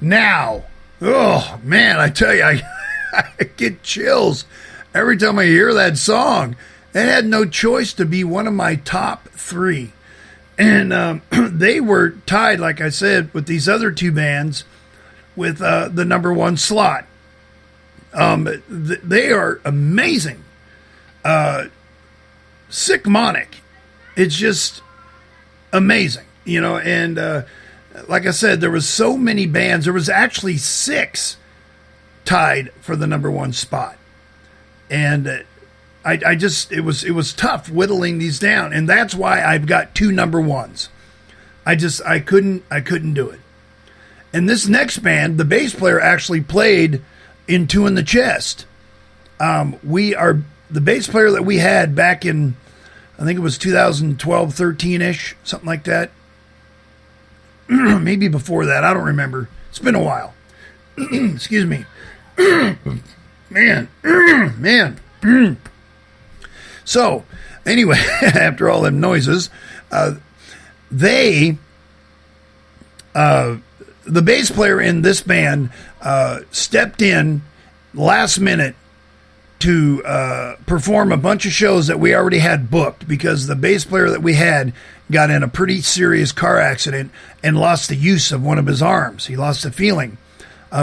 Now, oh man, I tell you, I get chills every time I hear that song. It had no choice to be one of my top 3. And they were tied, like I said, with these other 2 bands with the number 1 slot. They are amazing. Sick Monic. It's just amazing, you know, and like I said, there was so many bands. There was actually 6 tied for the number 1 spot. And I just, it was tough whittling these down. And that's why I've got 2 number 1s. I couldn't do it. And this next band, the bass player actually played in Two in the Chest. The bass player that we had back in, I think it was 2012, 13-ish, something like that. Maybe before that. I don't remember. It's been a while. Excuse me. Man. So, anyway, after all them noises, the bass player in this band stepped in last minute to perform a bunch of shows that we already had booked, because the bass player that we had got in a pretty serious car accident and lost the use of one of his arms. He lost the feeling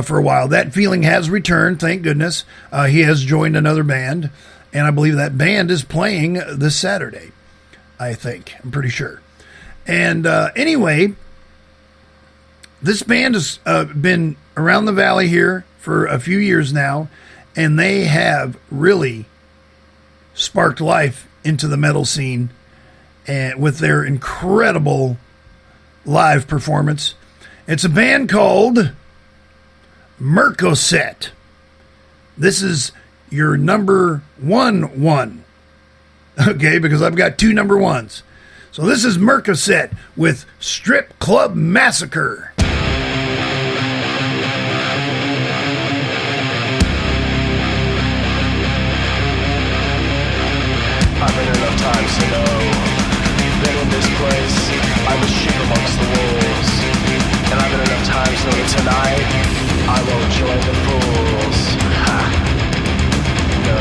for a while. That feeling has returned, thank goodness. He has joined another band, and I believe that band is playing this Saturday, I think. I'm pretty sure. And anyway, this band has been around the valley here for a few years now, and they have really sparked life into the metal scene, and with their incredible live performance. It's a band called Mercoset. This is your number 1. Okay, because I've got 2 number 1s. So this is Mercoset with Strip Club Massacre. I've been enough times to know. Been in this place, I was sheep amongst the wolves. And I've been enough times to know that tonight, I won't join the fools. Ha. No.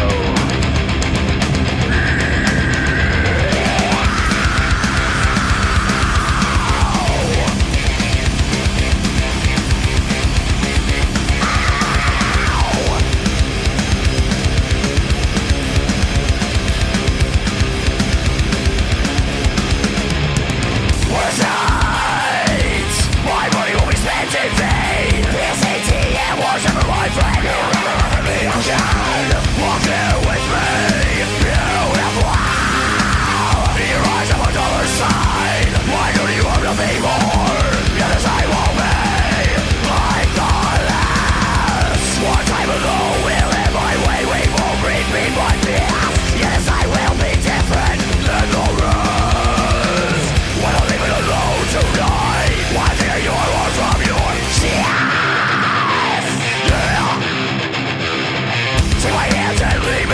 Take my hands and leave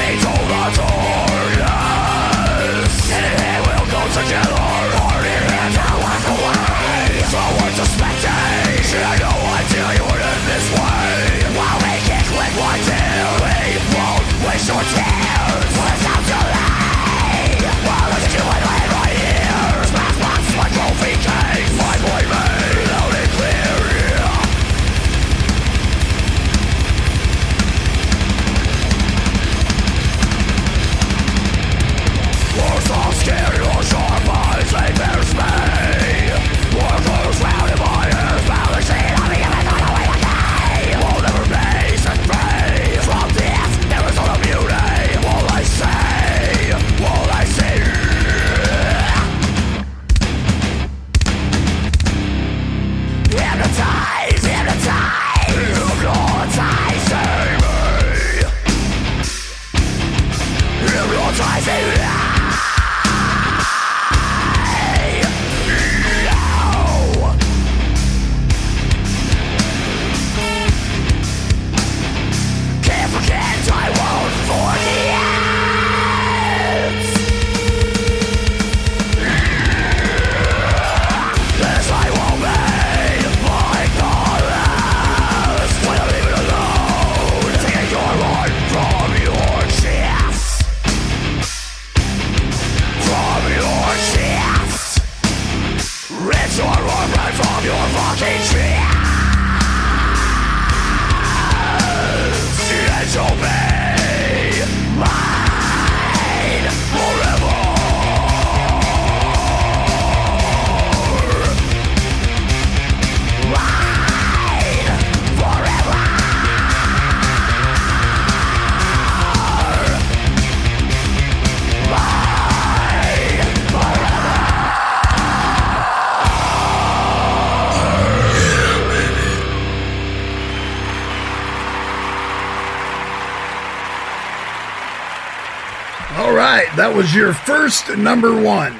That was your first number one.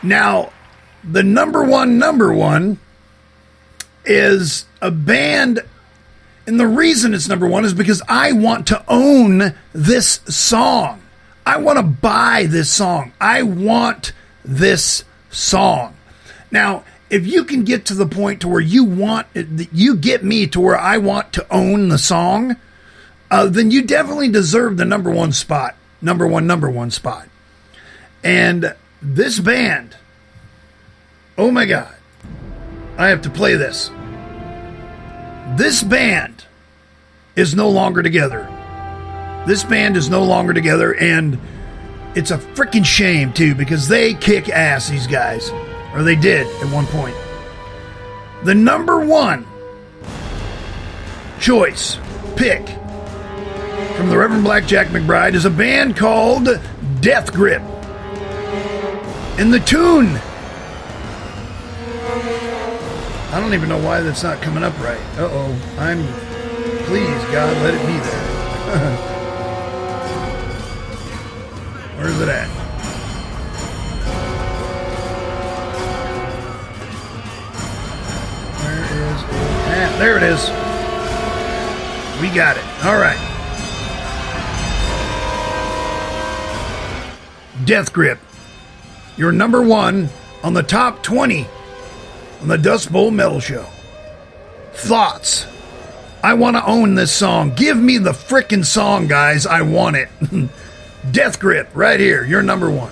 Now, the number one is a band, and the reason it's number one is because I want to own this song. I want to buy this song. I want this song. Now, if you can get to the point to where you get me to where I want to own the song, then you definitely deserve the number one spot. Number one spot. And this band, oh my God, I have to play this. This band is no longer together. This band is no longer together, and it's a freaking shame too, because they kick ass, these guys. Or they did at one point. The number one choice, pick, from the Reverend Blackjack McBride is a band called Death Grip. And the tune, I don't even know why that's not coming up right. Please, God, let it be there. Where's it at? Where is it at? There it is. We got it. All right. Death Grip, your number one on the top 20 on the Dust Bowl Metal Show. Thoughts? I want to own this song. Give me the frickin' song, guys. I want it. Death Grip, right here, your number one.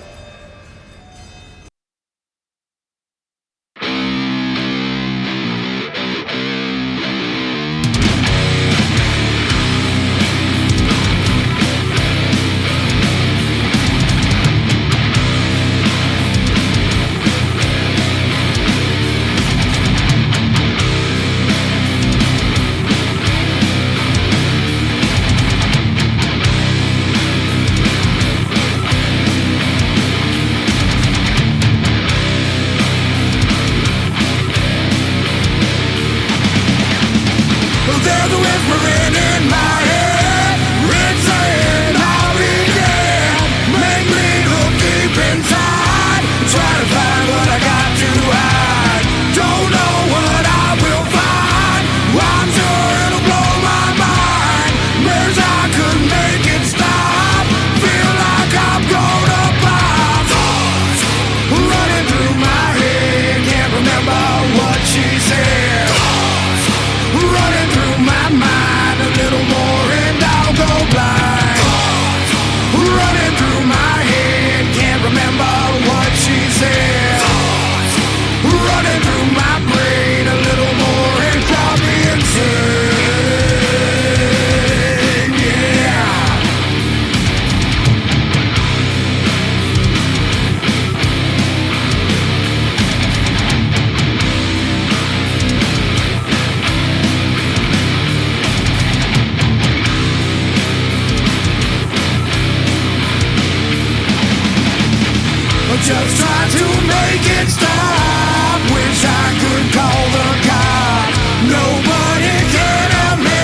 Just try to make it stop. Wish I could call the cops. Nobody can help me.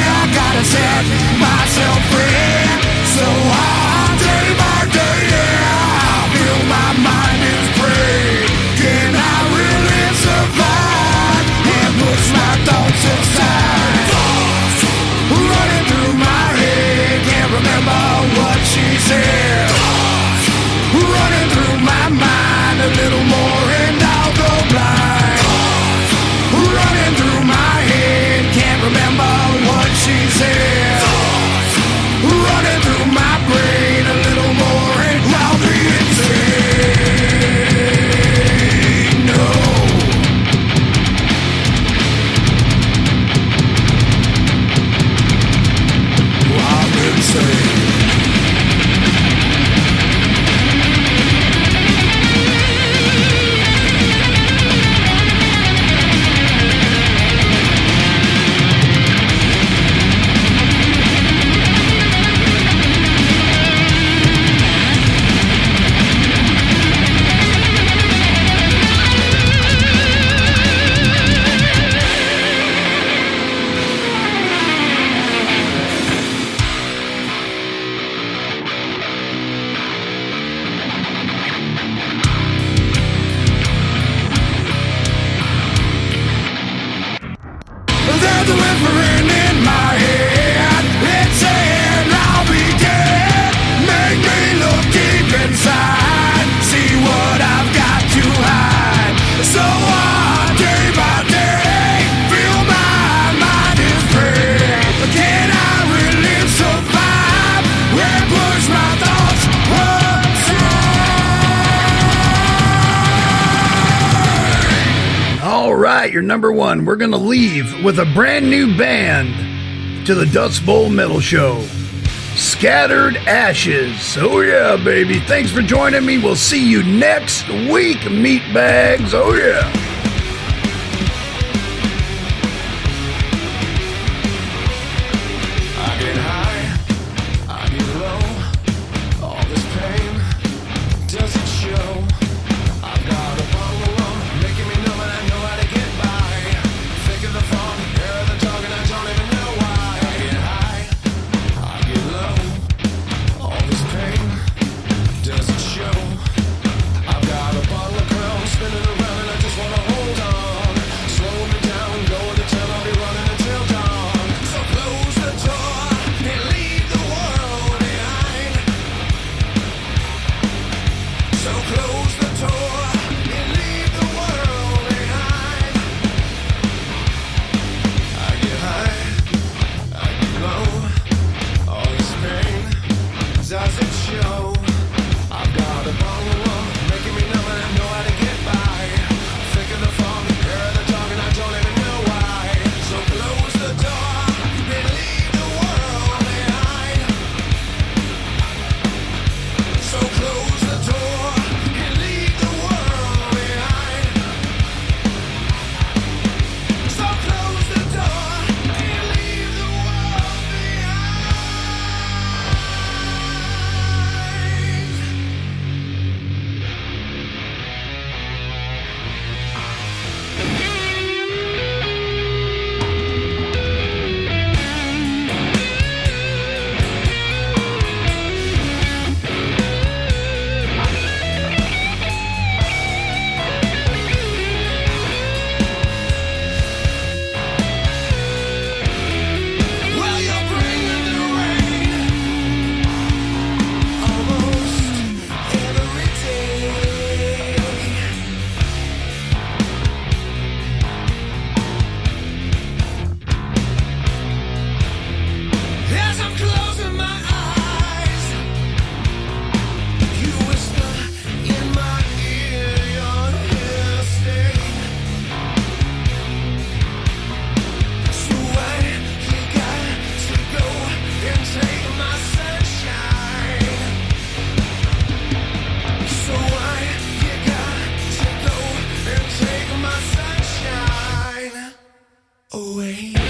I gotta set myself free. So I'll day by day, I feel my mind is free. Can I really survive and push my thoughts aside? Thoughts running through my head, can't remember what she said. Running through my mind, right, your number one. We're going to leave with a brand new band to the Dust Bowl Metal Show. Scattered Ashes. Oh, yeah, baby. Thanks for joining me. We'll see you next week, meatbags. Oh, yeah. I get high, I get low. All this pain doesn't show. I've got a bungalow making me numb, and I know how to get by. Thick of the fog, hair of the dog, and I don't even know why. I get high, I get low. All this pain doesn't show. I've got a bottle of Crown spinning around, and I just wanna hold on. Slow me down, going to town, I'll be running until dawn. So close the door and leave the world behind. So close the door and leave the world behind. I get high, I get low. All this pain doesn't show. I've got a bungalow making me numb, and I know how to get by. Thick of the fog, hair of the dog, and I don't even know why. So close the door and leave the world behind. So close the door and leave the world behind. So close the door and leave the world Well, you're bringing the rain almost every day. As I'm closing my eyes, you whisper in my ear, you're here to stay. So why you got to go and take my sunshine? So why you got to go and take my sunshine away?